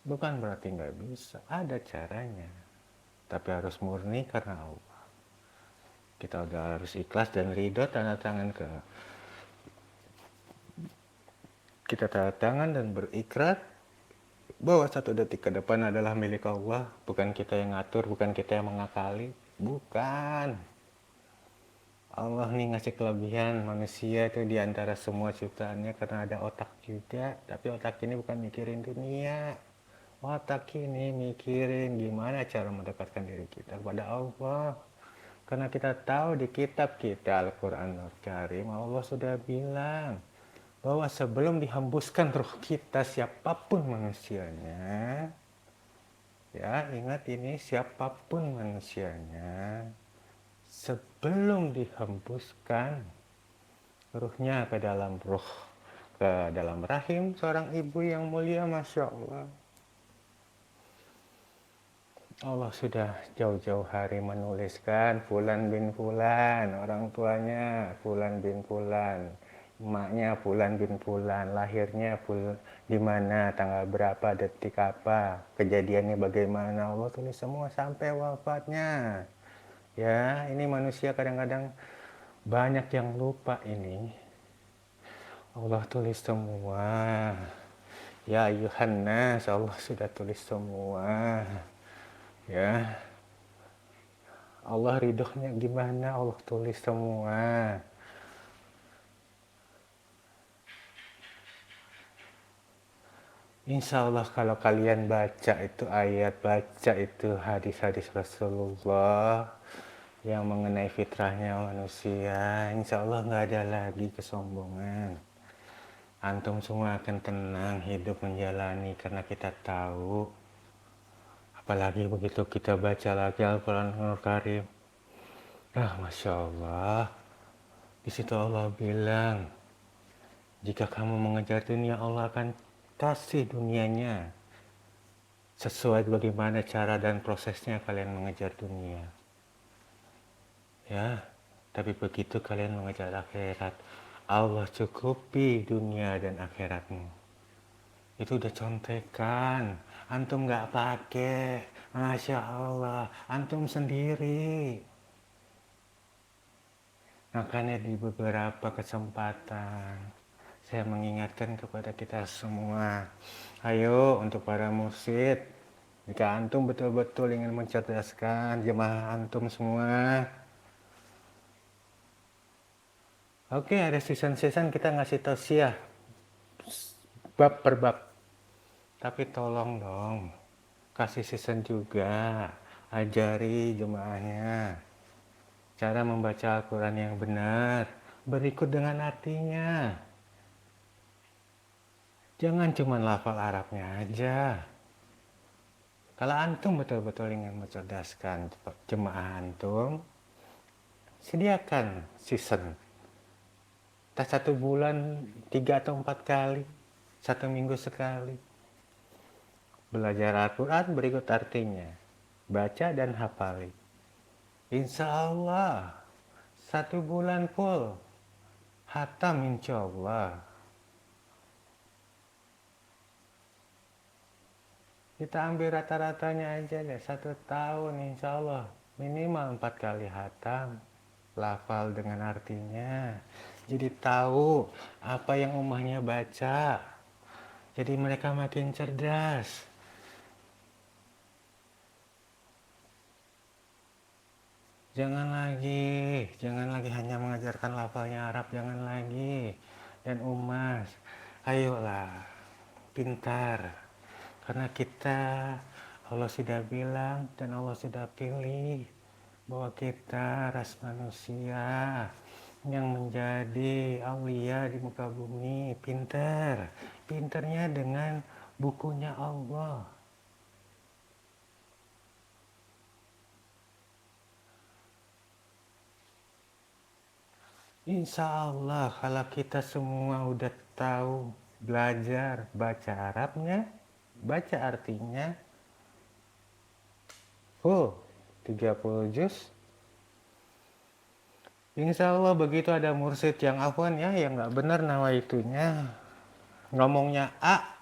[SPEAKER 1] Bukan berarti nggak bisa, ada caranya. Tapi harus murni karena Allah. Kita udah harus ikhlas dan ridho, tanda tangan kita tanda tangan dan berikrar bahwa 1 detik ke depan adalah milik Allah. Bukan kita yang ngatur, bukan kita yang mengakali. Bukan. Allah nih ngasih kelebihan manusia itu diantara semua ciptaannya karena ada otak juga. Tapi otak ini bukan mikirin dunia. Otak ini mikirin gimana cara mendekatkan diri kita kepada Allah. Karena kita tahu di kitab kita Al-Quranul Karim, Allah sudah bilang bahwa sebelum dihembuskan roh kita, siapapun manusianya, ya ingat ini, siapapun manusianya, sebelum dihembuskan ruhnya ke dalam rahim seorang ibu yang mulia, Masya Allah, Allah sudah jauh-jauh hari menuliskan Fulan bin Fulan, orang tuanya Fulan bin Fulan, emaknya Fulan bin Fulan, lahirnya di mana, tanggal berapa, detik apa, kejadiannya bagaimana, Allah tulis semua sampai wafatnya. Ya, ini manusia kadang-kadang banyak yang lupa ini. Allah tulis semua. Ya ayuhan nas, Allah sudah tulis semua. Ya, Allah ridhonya gimana, Allah tulis semua. Insya Allah kalau kalian baca itu ayat, baca itu hadis-hadis Rasulullah yang mengenai fitrahnya manusia, insya Allah nggak ada lagi kesombongan. Antum semua akan tenang hidup menjalani karena kita tahu. Apalagi begitu kita baca lagi Al-Quranul Karim. Masya Allah. Di situ Allah bilang, jika kamu mengejar dunia, Allah akan kasih dunianya sesuai bagaimana cara dan prosesnya kalian mengejar dunia. Ya, tapi begitu kalian mengejar akhirat, Allah cukupi dunia dan akhiratmu. Itu udah contekan. Antum nggak pakai. Masya Allah, antum sendiri. Makanya di beberapa kesempatan saya mengingatkan kepada kita semua, ayo untuk para mursyid, jika antum betul-betul ingin mencerdaskan jemaah antum semua, oke, ada season-season kita ngasih tausiah bab per bab, tapi tolong dong kasih season juga, ajari jemaahnya cara membaca Al-Quran yang benar, berikut dengan artinya. Jangan cuma lafal Arabnya aja. Kalau antum betul-betul ingin mencerdaskan jemaah antum, sediakan season. Tak 1 bulan 3 atau 4 kali, 1 minggu sekali. Belajar Al-Quran berikut artinya. Baca dan hafali. Insya Allah 1 bulan full. Hatam insya Allah. Kita ambil rata-ratanya aja deh, 1 tahun insya Allah minimal 4 kali hatam, lafal dengan artinya. Jadi tahu apa yang ummahnya baca. Jadi mereka makin cerdas. Jangan lagi hanya mengajarkan lafalnya Arab, jangan lagi. Dan umas, ayolah, pintar. Karena kita, Allah sudah bilang dan Allah sudah pilih bahwa kita ras manusia yang menjadi aulia di muka bumi, pintar. Pintarnya dengan bukunya Allah. Insya Allah kalau kita semua udah tahu belajar baca Arabnya, baca artinya, 30 juz. Insya Allah begitu ada mursyid yang afwan ya, yang nggak benar nawaitunya, ngomongnya A,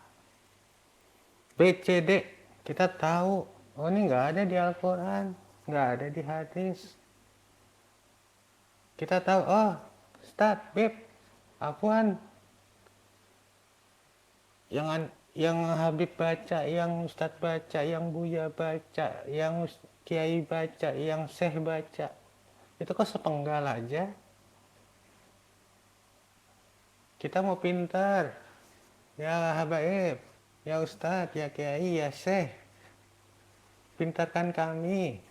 [SPEAKER 1] B, C, D, kita tahu, oh ini nggak ada di Al-Quran, nggak ada di hadis. Kita tahu, oh Ustaz, Beb, afwan, yang Habib baca, yang Ustaz baca, yang Buya baca, yang Kiai baca, yang Syekh baca, itu kok sepenggal aja. Kita mau pintar, ya Habaib, ya Ustaz, ya Kiai, ya Syekh, pintarkan kami,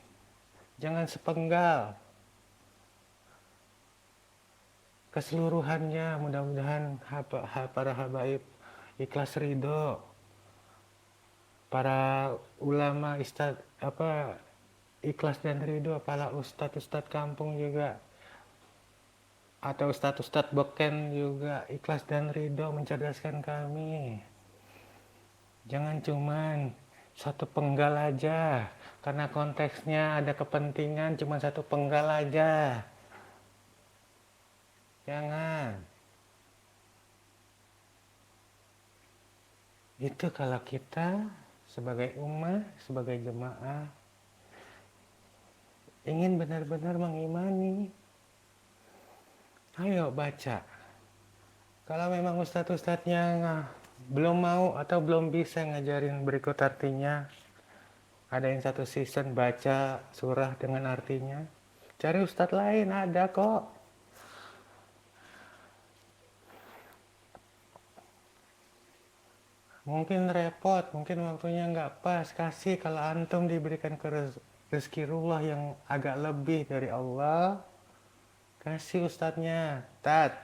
[SPEAKER 1] jangan sepenggal. Keseluruhannya mudah-mudahan para habaib ikhlas ridho, para ulama ikhlas dan ridho, para ustadz kampung juga atau ustadz beken juga ikhlas dan ridho mencerdaskan kami. Jangan cuman satu penggal aja karena konteksnya ada kepentingan, cuma satu penggal aja. Jangan. Itu kalau kita sebagai umat, sebagai jemaah ingin benar-benar mengimani, ayo baca. Kalau memang ustadz-ustadznya belum mau atau belum bisa ngajarin berikut artinya, ada yang satu season baca surah dengan artinya, cari ustadz lain, ada kok. Mungkin repot, mungkin waktunya nggak pas, kasih kalau antum diberikan rezeki ruah yang agak lebih dari Allah, kasih ustadznya. Tat,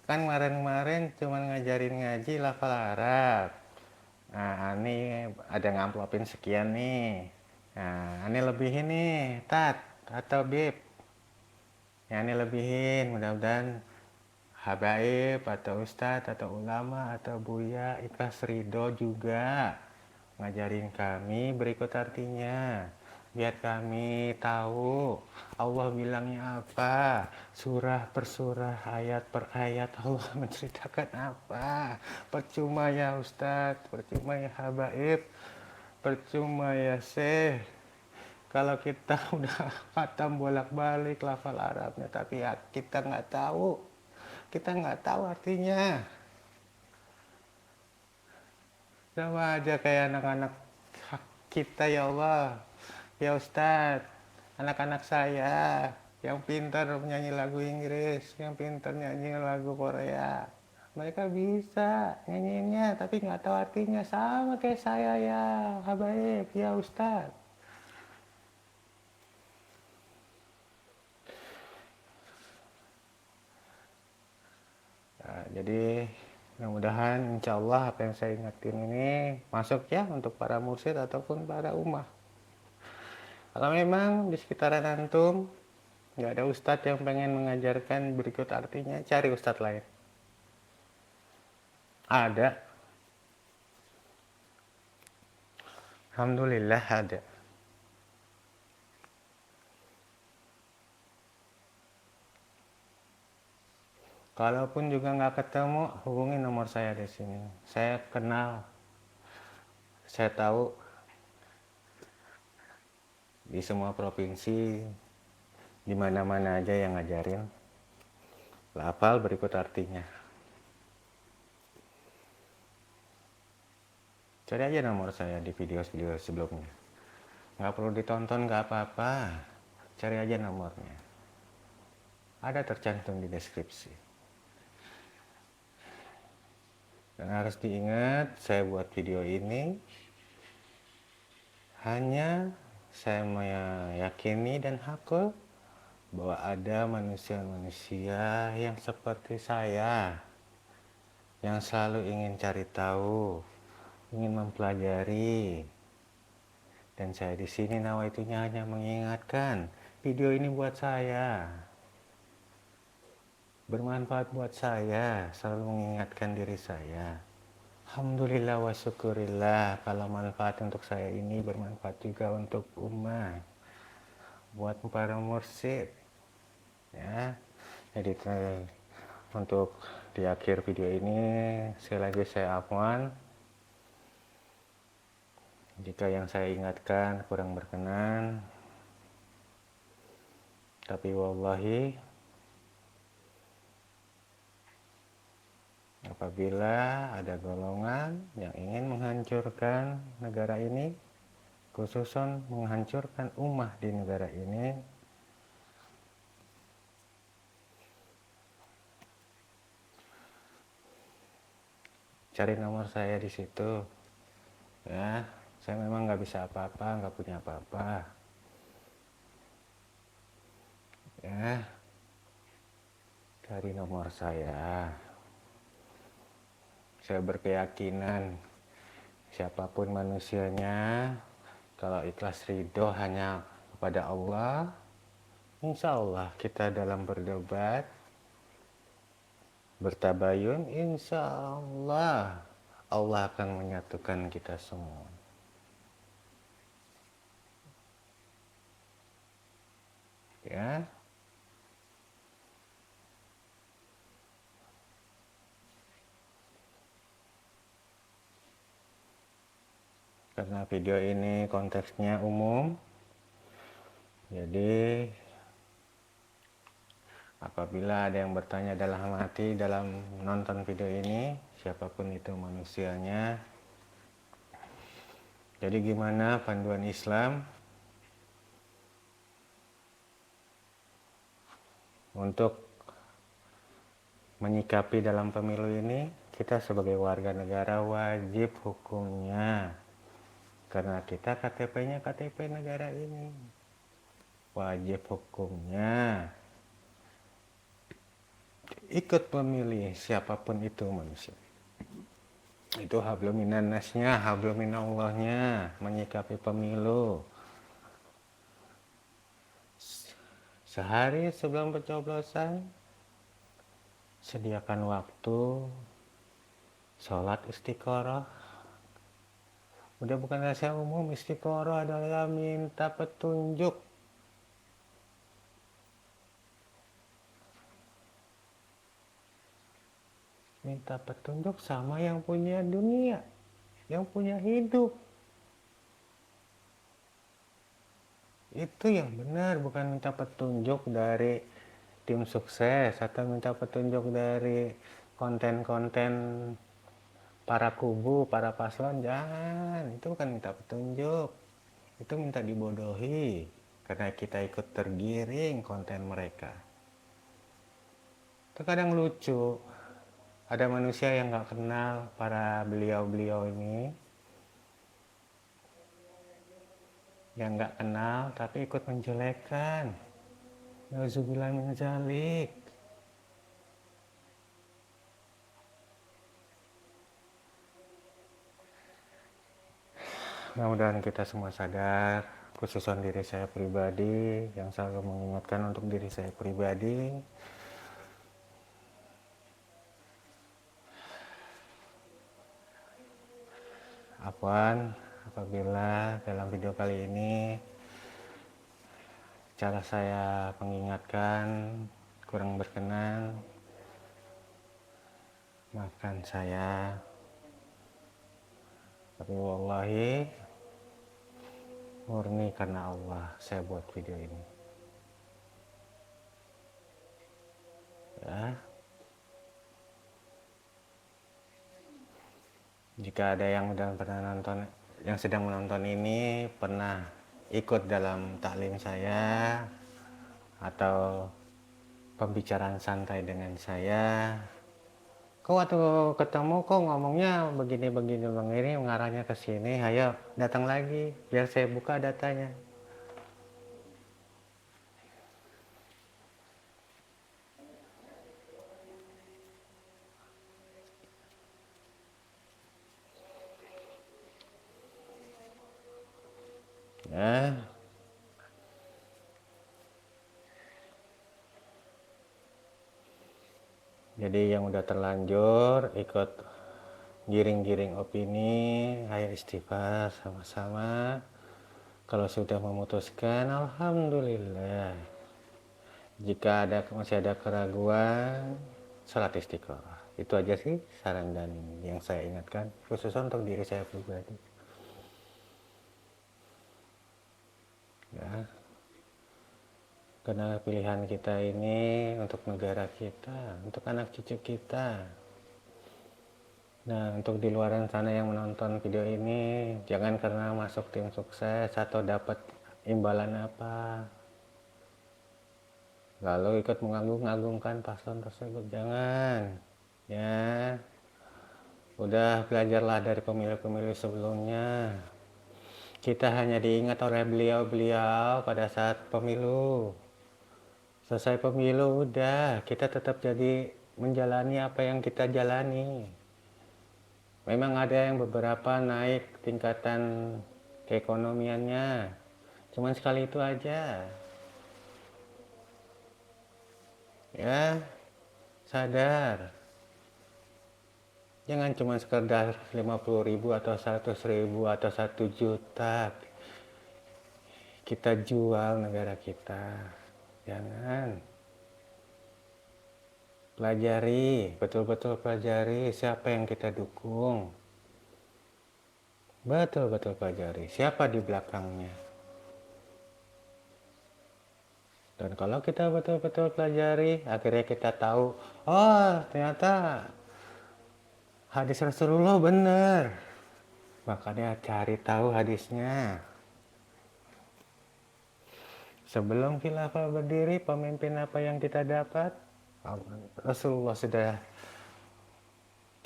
[SPEAKER 1] kan kemarin-kemarin cuma ngajarin ngaji lafal Arab. Nah, ini ada ngamplopin sekian nih. Nah, ini lebihin nih, Tat atau Bib. Ya, ini lebihin, mudah-mudahan habaib atau ustadz atau ulama atau buya ikhlas ridho juga ngajarin kami berikut artinya, biar kami tahu Allah bilangnya apa, surah per surah, ayat per ayat Allah menceritakan apa. Percuma ya ustadz, percuma ya habaib, percuma ya syekh kalau kita udah khatam bolak-balik lafal Arabnya, tapi ya kita nggak tahu artinya. Sama aja kayak anak-anak kita, ya Allah, ya Ustadz, anak-anak saya yang pintar nyanyi lagu Inggris, yang pintar nyanyi lagu Korea, mereka bisa nyanyiinnya tapi nggak tahu artinya, sama kayak saya ya habaib, ya Ustadz. Nah, jadi mudah-mudahan insya Allah apa yang saya ingatin ini masuk ya untuk para mursyid ataupun para ummah. Kalau memang di sekitaran antum nggak ada ustadz yang pengen mengajarkan berikut artinya, cari ustadz lain. Ada, alhamdulillah ada. Kalaupun juga nggak ketemu, hubungi nomor saya di sini. Saya kenal, saya tahu di semua provinsi, di mana-mana aja yang ngajarin. Hafal berikut artinya. Cari aja nomor saya di video-video sebelumnya. Nggak perlu ditonton, nggak apa-apa. Cari aja nomornya. Ada tercantum di deskripsi. Dan harus diingat, saya buat video ini hanya saya meyakini dan hakul bahwa ada manusia-manusia yang seperti saya, yang selalu ingin cari tahu, ingin mempelajari. Dan saya di sini nawaitunya hanya mengingatkan, video ini buat saya, bermanfaat buat saya, selalu mengingatkan diri saya. Alhamdulillah wa syukurillah kalau manfaat untuk saya ini bermanfaat juga untuk umat, buat para mursyid ya. Jadi untuk di akhir video ini sekali lagi saya afwan jika yang saya ingatkan kurang berkenan, tapi wallahi apabila ada golongan yang ingin menghancurkan negara ini, khususnya menghancurkan ummah di negara ini, cari nomor saya di situ ya. Saya memang nggak bisa apa-apa, nggak punya apa-apa ya. Cari nomor saya. Saya berkeyakinan siapapun manusianya, kalau ikhlas ridho hanya kepada Allah, insya Allah kita dalam berdebat, bertabayun, insya Allah Allah akan menyatukan kita semua. Ya, karena video ini konteksnya umum, jadi Apabila ada yang bertanya dalam hati dalam nonton video ini, siapapun itu manusianya, jadi gimana panduan Islam untuk menyikapi dalam pemilu ini? Kita sebagai warga negara wajib hukumnya, karena kita KTP-nya KTP negara ini, wajib hukumnya ikut memilih siapapun itu manusia. Itu hablum minan nasnya, hablum minallahnya, menyikapi pemilu. Sehari sebelum pencoblosan, sediakan waktu sholat istiqoroh. Udah bukan rahasia umum, istiqoroh adalah minta petunjuk. Minta petunjuk sama yang punya dunia, yang punya hidup. Itu yang benar, bukan minta petunjuk dari tim sukses atau minta petunjuk dari konten-konten para kubu, para paslon. Jangan, itu bukan minta petunjuk, itu minta dibodohi karena kita ikut tergiring konten mereka. Terkadang lucu, ada manusia yang gak kenal para beliau-beliau ini, yang gak kenal tapi ikut menjelekkan. Nauzubillah min dzalik. Mudah-mudahan kita semua sadar, khususnya diri saya pribadi, yang selalu mengingatkan untuk diri saya pribadi, Afwan apabila dalam video kali ini cara saya mengingatkan kurang berkenan, maafkan saya. Tapi wallahi murni karena Allah saya buat video ini. Ya. Jika ada yang sedang menonton ini pernah ikut dalam taklim saya atau pembicaraan santai dengan saya, kok waktu ketemu kok ngomongnya begini mengarahnya ke sini, ayo datang lagi biar saya buka datanya. Ya. Jadi yang udah terlanjur ikut giring-giring opini, ayo istighfar sama-sama. Kalau sudah memutuskan, alhamdulillah. Jika masih ada keraguan, salat istiqoroh. Itu aja sih saran dan yang saya ingatkan, khususnya untuk diri saya pribadi. Ya. Karena pilihan kita ini untuk negara kita, untuk anak cucu kita. Nah, untuk di luar sana yang menonton video ini, jangan karena masuk tim sukses atau dapat imbalan apa, lalu ikut mengagung-agungkan paslon tersebut. Jangan. Ya. Udah belajarlah dari pemilu-pemilu sebelumnya. Kita hanya diingat oleh beliau-beliau pada saat pemilu. Selesai pemilu udah, kita tetap jadi menjalani apa yang kita jalani. Memang ada yang beberapa naik tingkatan keekonomiannya, cuman sekali itu aja. Ya, sadar. Jangan cuma sekedar 50.000 atau 100.000 atau 1 juta. Kita jual negara kita. Jangan. Pelajari, betul-betul pelajari siapa yang kita dukung. Betul-betul pelajari siapa di belakangnya. Dan kalau kita betul-betul pelajari, akhirnya kita tahu, oh ternyata hadis Rasulullah benar. Makanya cari tahu hadisnya. Sebelum khilafah berdiri, pemimpin apa yang kita dapat? Rasulullah sudah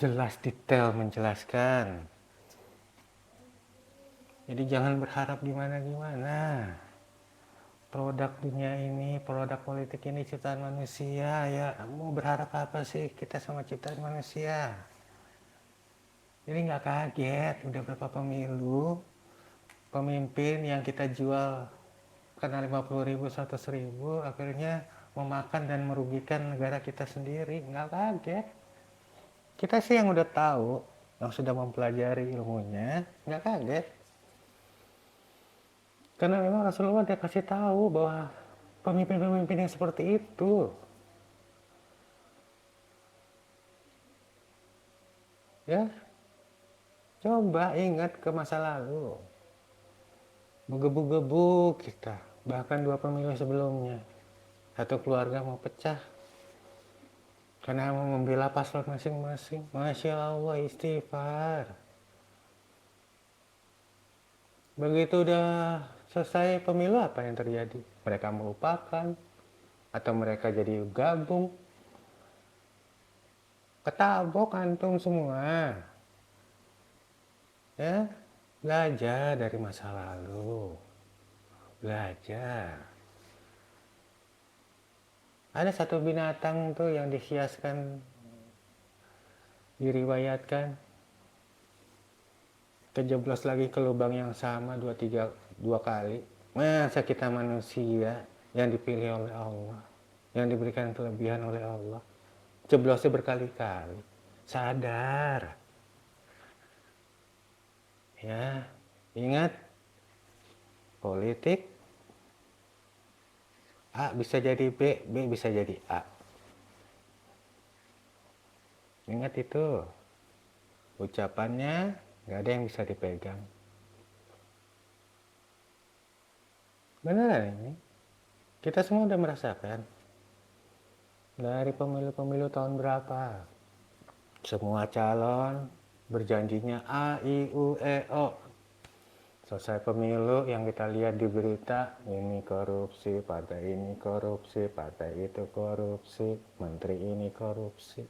[SPEAKER 1] jelas detail menjelaskan. Jadi jangan berharap gimana-gimana. Produk dunia ini, produk politik ini ciptaan manusia, ya mau berharap apa sih kita sama ciptaan manusia? Jadi nggak kaget, udah berapa pemilu, pemimpin yang kita jual karena 50.000, 100.000, akhirnya memakan dan merugikan negara kita sendiri, nggak kaget. Kita sih yang udah tahu, yang sudah mempelajari ilmunya, nggak kaget. Karena memang Rasulullah dia kasih tahu bahwa pemimpin-pemimpin yang seperti itu, ya coba ingat ke masa lalu, menggebu-gebu kita, bahkan 2 pemilu sebelumnya, satu keluarga mau pecah karena mau membela paslon masing-masing. Masya Allah, istighfar. Begitu udah selesai pemilu, apa yang terjadi? Mereka melupakan atau mereka jadi gabung, ketabok antum semua. Ya, belajar dari masa lalu, belajar. Ada satu binatang tuh yang dihiaskan, diriwayatkan, kejeblos lagi ke lubang yang sama 2 kali. Masa kita manusia yang dipilih oleh Allah, yang diberikan kelebihan oleh Allah, jeblosnya berkali-kali. Sadar. Ya, ingat, politik A bisa jadi B, B bisa jadi A. Ingat itu. Ucapannya nggak ada yang bisa dipegang. Beneran ini. Kita semua udah merasakan. Dari pemilu-pemilu tahun berapa? Semua calon berjanjinya A, I, U, E, O. Selesai pemilu yang kita lihat di berita, ini korupsi, partai ini korupsi, partai itu korupsi, menteri ini korupsi,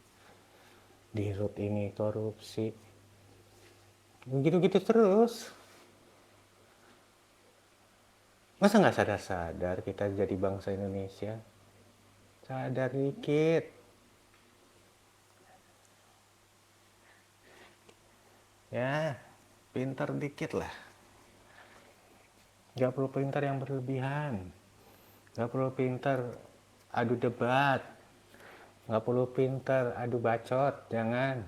[SPEAKER 1] dirut ini korupsi. Begitu-gitu terus. Masa nggak sadar-sadar kita jadi bangsa Indonesia? Sadar dikit. Ya, pintar dikit lah. Gak perlu pintar yang berlebihan. Gak perlu pintar adu debat. Gak perlu pintar adu bacot. Jangan.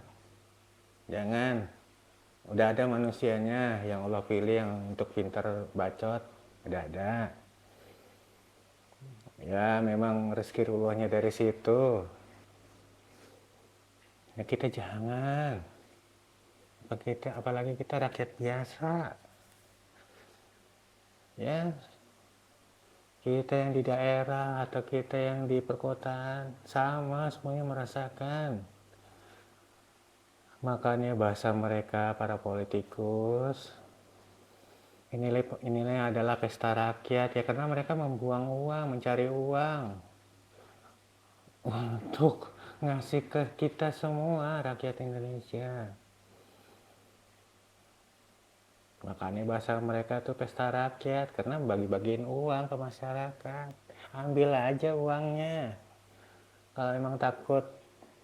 [SPEAKER 1] Jangan. Udah ada manusianya yang Allah pilih yang untuk pintar bacot. Udah ada. Ya, memang rezeki Allahnya dari situ. Ya kita jangan. Apalagi kita rakyat biasa. Ya, kita yang di daerah atau kita yang di perkotaan sama semuanya merasakan. Makanya bahasa mereka para politikus ini adalah pesta rakyat ya, karena mereka membuang uang, mencari uang untuk ngasih ke kita semua rakyat Indonesia. Makanya bahasa mereka tuh pesta rakyat, karena bagi-bagiin uang ke masyarakat. Ambil aja uangnya. Kalau emang takut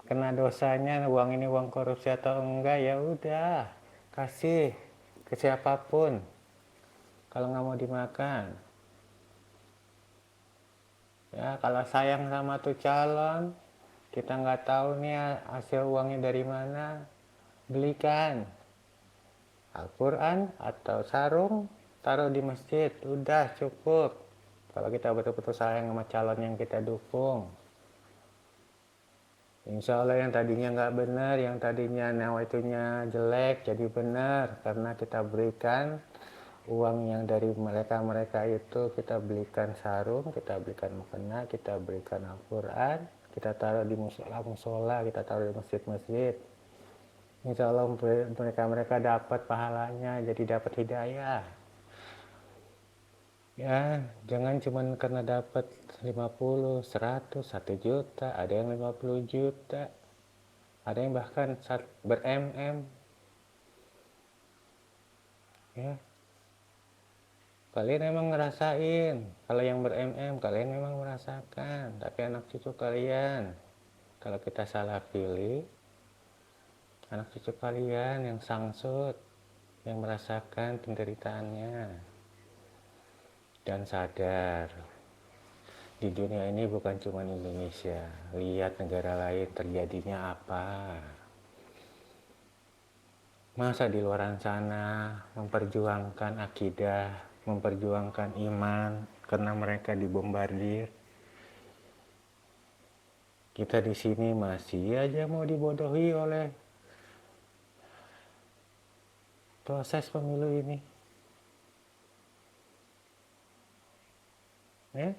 [SPEAKER 1] kena dosanya uang ini uang korupsi atau enggak, ya udah kasih ke siapapun. Kalau nggak mau dimakan, ya kalau sayang sama tuh calon, kita nggak tahu nih hasil uangnya dari mana, belikan Al-Quran atau sarung, taruh di masjid, udah cukup. Kalau kita betul-betul sayang sama calon yang kita dukung, insya Allah yang tadinya nggak benar, yang tadinya nawaitunya jelek jadi benar, karena kita berikan uang yang dari mereka itu kita belikan sarung, kita belikan mukena, kita belikan Al-Quran, kita taruh di musola, kita taruh di masjid-masjid. Insya Allah mereka dapat pahalanya, jadi dapat hidayah. Ya, jangan cuma karena dapat 50, 100, 1 juta, ada yang 50 juta, ada yang bahkan ber-MM. Ya, kalian emang ngerasain, kalau yang ber-MM kalian memang merasakan, tapi anak cucu kalian, kalau kita salah pilih, anak cucu kalian yang sangsut, yang merasakan penderitaannya. Dan sadar, di dunia ini bukan cuma Indonesia, lihat negara lain terjadinya apa. Masa di luar sana memperjuangkan akidah, memperjuangkan iman karena mereka dibombardir. Kita di sini masih aja mau dibodohi oleh proses pemilu ini. Ya?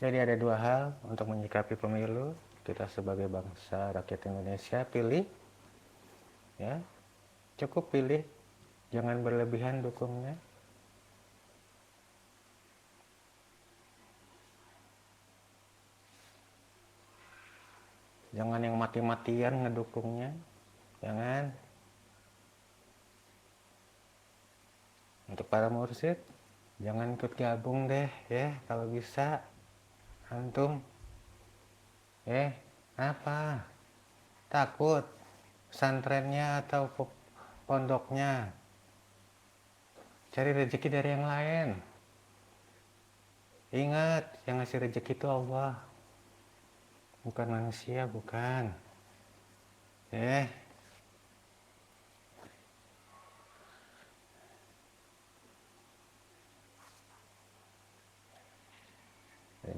[SPEAKER 1] Jadi ada dua hal untuk menyikapi pemilu. Kita sebagai bangsa rakyat Indonesia pilih, ya, cukup pilih, jangan berlebihan dukungnya. Jangan yang mati-matian ngedukungnya, jangan. Untuk para mursyid, jangan ikut gabung deh ya, kalau bisa antum. Apa? Takut pesantrennya atau pondoknya cari rezeki dari yang lain. Ingat, yang ngasih rezeki itu Allah, bukan manusia, bukan.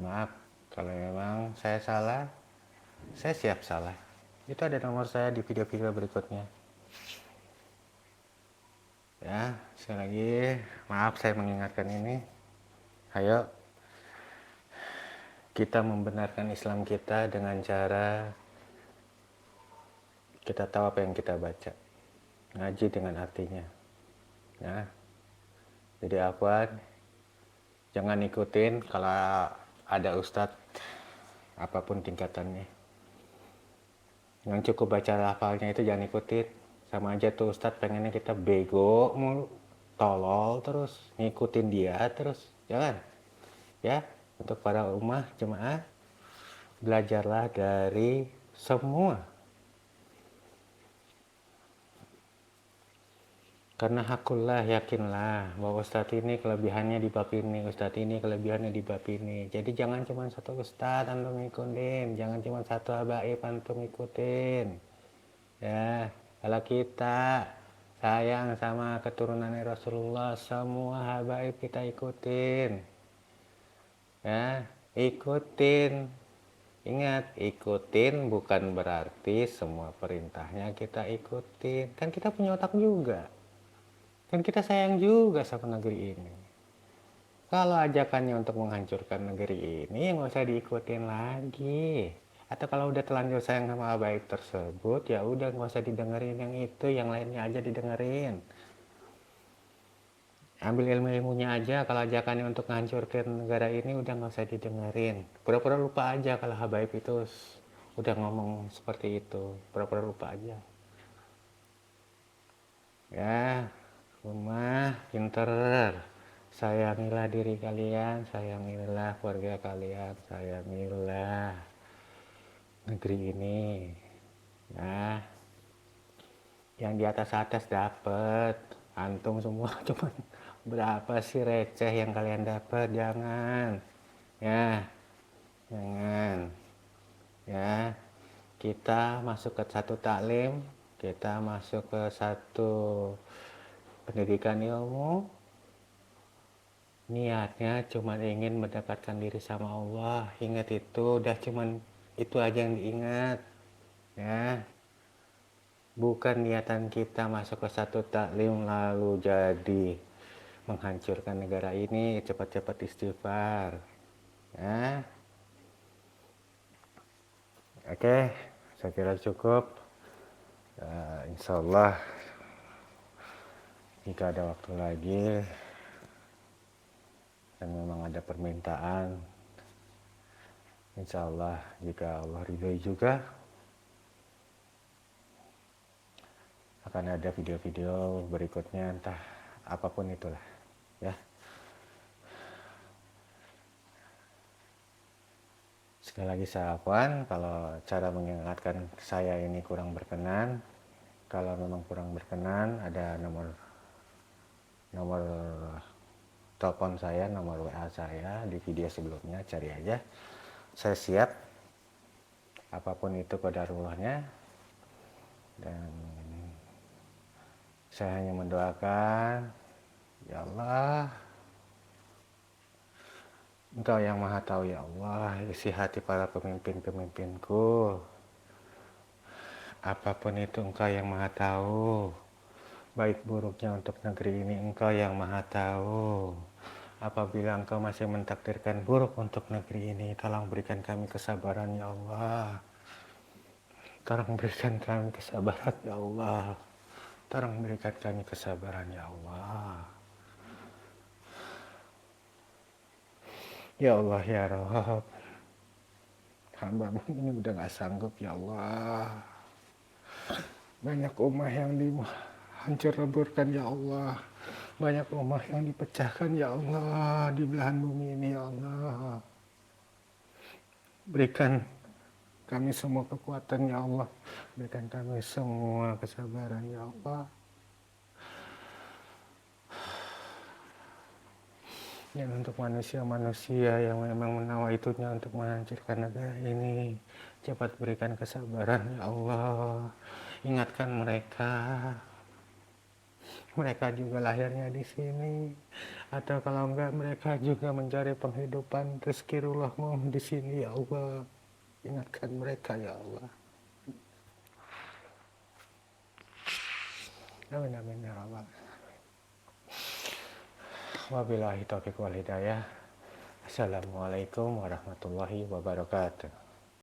[SPEAKER 1] Maaf kalau memang saya salah, saya siap salah. Itu ada nomor saya di video-video berikutnya. Ya, sekali lagi maaf saya mengingatkan ini. Ayo kita membenarkan Islam kita dengan cara kita tahu apa yang kita baca, ngaji dengan artinya. Ya, jadi Afwan, jangan ikutin kalau ada ustadz apapun tingkatannya. Yang cukup baca lafalnya itu jangan ikutin. Sama aja tuh ustadz pengennya kita bego mulu, tolol terus, ngikutin dia terus. Jangan. Ya, untuk para ummah jemaah, belajarlah dari semua. Karena hakullah, yakinlah bahwa ustadz ini kelebihannya di bab ini, ustadz ini kelebihannya di bab ini. Jadi jangan cuma satu ustadz antum ngikutin, jangan cuma satu habaib antum ngikutin. Ya, kalau kita sayang sama keturunan Rasulullah, semua habaib kita ikutin. Ya, ikutin. Ingat, ikutin bukan berarti semua perintahnya kita ikutin. Kan kita punya otak juga. Kan kita sayang juga sama negeri ini. Kalau ajakannya untuk menghancurkan negeri ini, ya nggak usah diikutin lagi. Atau kalau udah terlanjur sayang sama baik tersebut, ya udah nggak usah didengerin yang itu, yang lainnya aja didengerin. Ambil ilmu-ilmunya aja. Kalau ajakannya untuk menghancurkan negara ini, udah nggak usah didengerin. Pura-pura lupa aja kalau habaib itu udah ngomong seperti itu. Pura-pura lupa aja. Ya, rumah pinter, sayangilah diri kalian, sayangilah keluarga kalian, sayangilah negeri ini. Nah, yang di atas-atas dapat, antum semua cuma berapa sih receh yang kalian dapat? Jangan, ya, jangan, ya. Kita masuk ke satu taklim, kita masuk ke satu pendidikan ilmu, niatnya cuma ingin mendekatkan diri sama Allah. Ingat itu, udah cuman itu aja yang diingat, ya. Bukan niatan kita masuk ke satu taklim lalu jadi menghancurkan negara ini. Cepat-cepat istighfar. Ya. Oke, saya kira cukup. Insya Allah jika ada waktu lagi dan memang ada permintaan, insya Allah jika Allah ridhoi juga akan ada video-video berikutnya, entah apapun itulah ya. Sekali lagi saya afwan kalau cara mengingatkan saya ini kurang berkenan. Kalau memang kurang berkenan, ada nomor telepon saya, nomor WA saya di video sebelumnya, cari aja. Saya siap apapun itu qadarullahnya, dan saya hanya mendoakan, ya Allah, Engkau yang maha tahu ya Allah, isi hati para pemimpin-pemimpinku. Apapun itu Engkau yang maha tahu. Baik buruknya untuk negeri ini Engkau yang maha tahu. Apabila Engkau masih mentakdirkan buruk untuk negeri ini, tolong berikan kami kesabaran ya Allah. Tolong berikan kami kesabaran ya Allah. Tolong berikan kami kesabaran ya Allah. Ya Allah ya Rabb, hamba-Mu ini udah gak sanggup ya Allah. Banyak ummah yang dihancur leburkan ya Allah. Banyak ummah yang dipecahkan ya Allah di belahan bumi ini ya Allah. Berikan kami semua kekuatan ya Allah. Berikan kami semua kesabaran ya Allah. Dan untuk manusia-manusia yang memang menawa itunya untuk menghancurkan negara ini, cepat berikan kesabaran ya Allah. Ingatkan mereka. Mereka juga lahirnya di sini, atau kalau enggak mereka juga mencari penghidupan rezeki Allahmu di sini ya Allah. Ingatkan mereka ya Allah. Amin amin ya rabbal. Wabillahi taufiq wal hidayah. Assalamualaikum warahmatullahi wabarakatuh.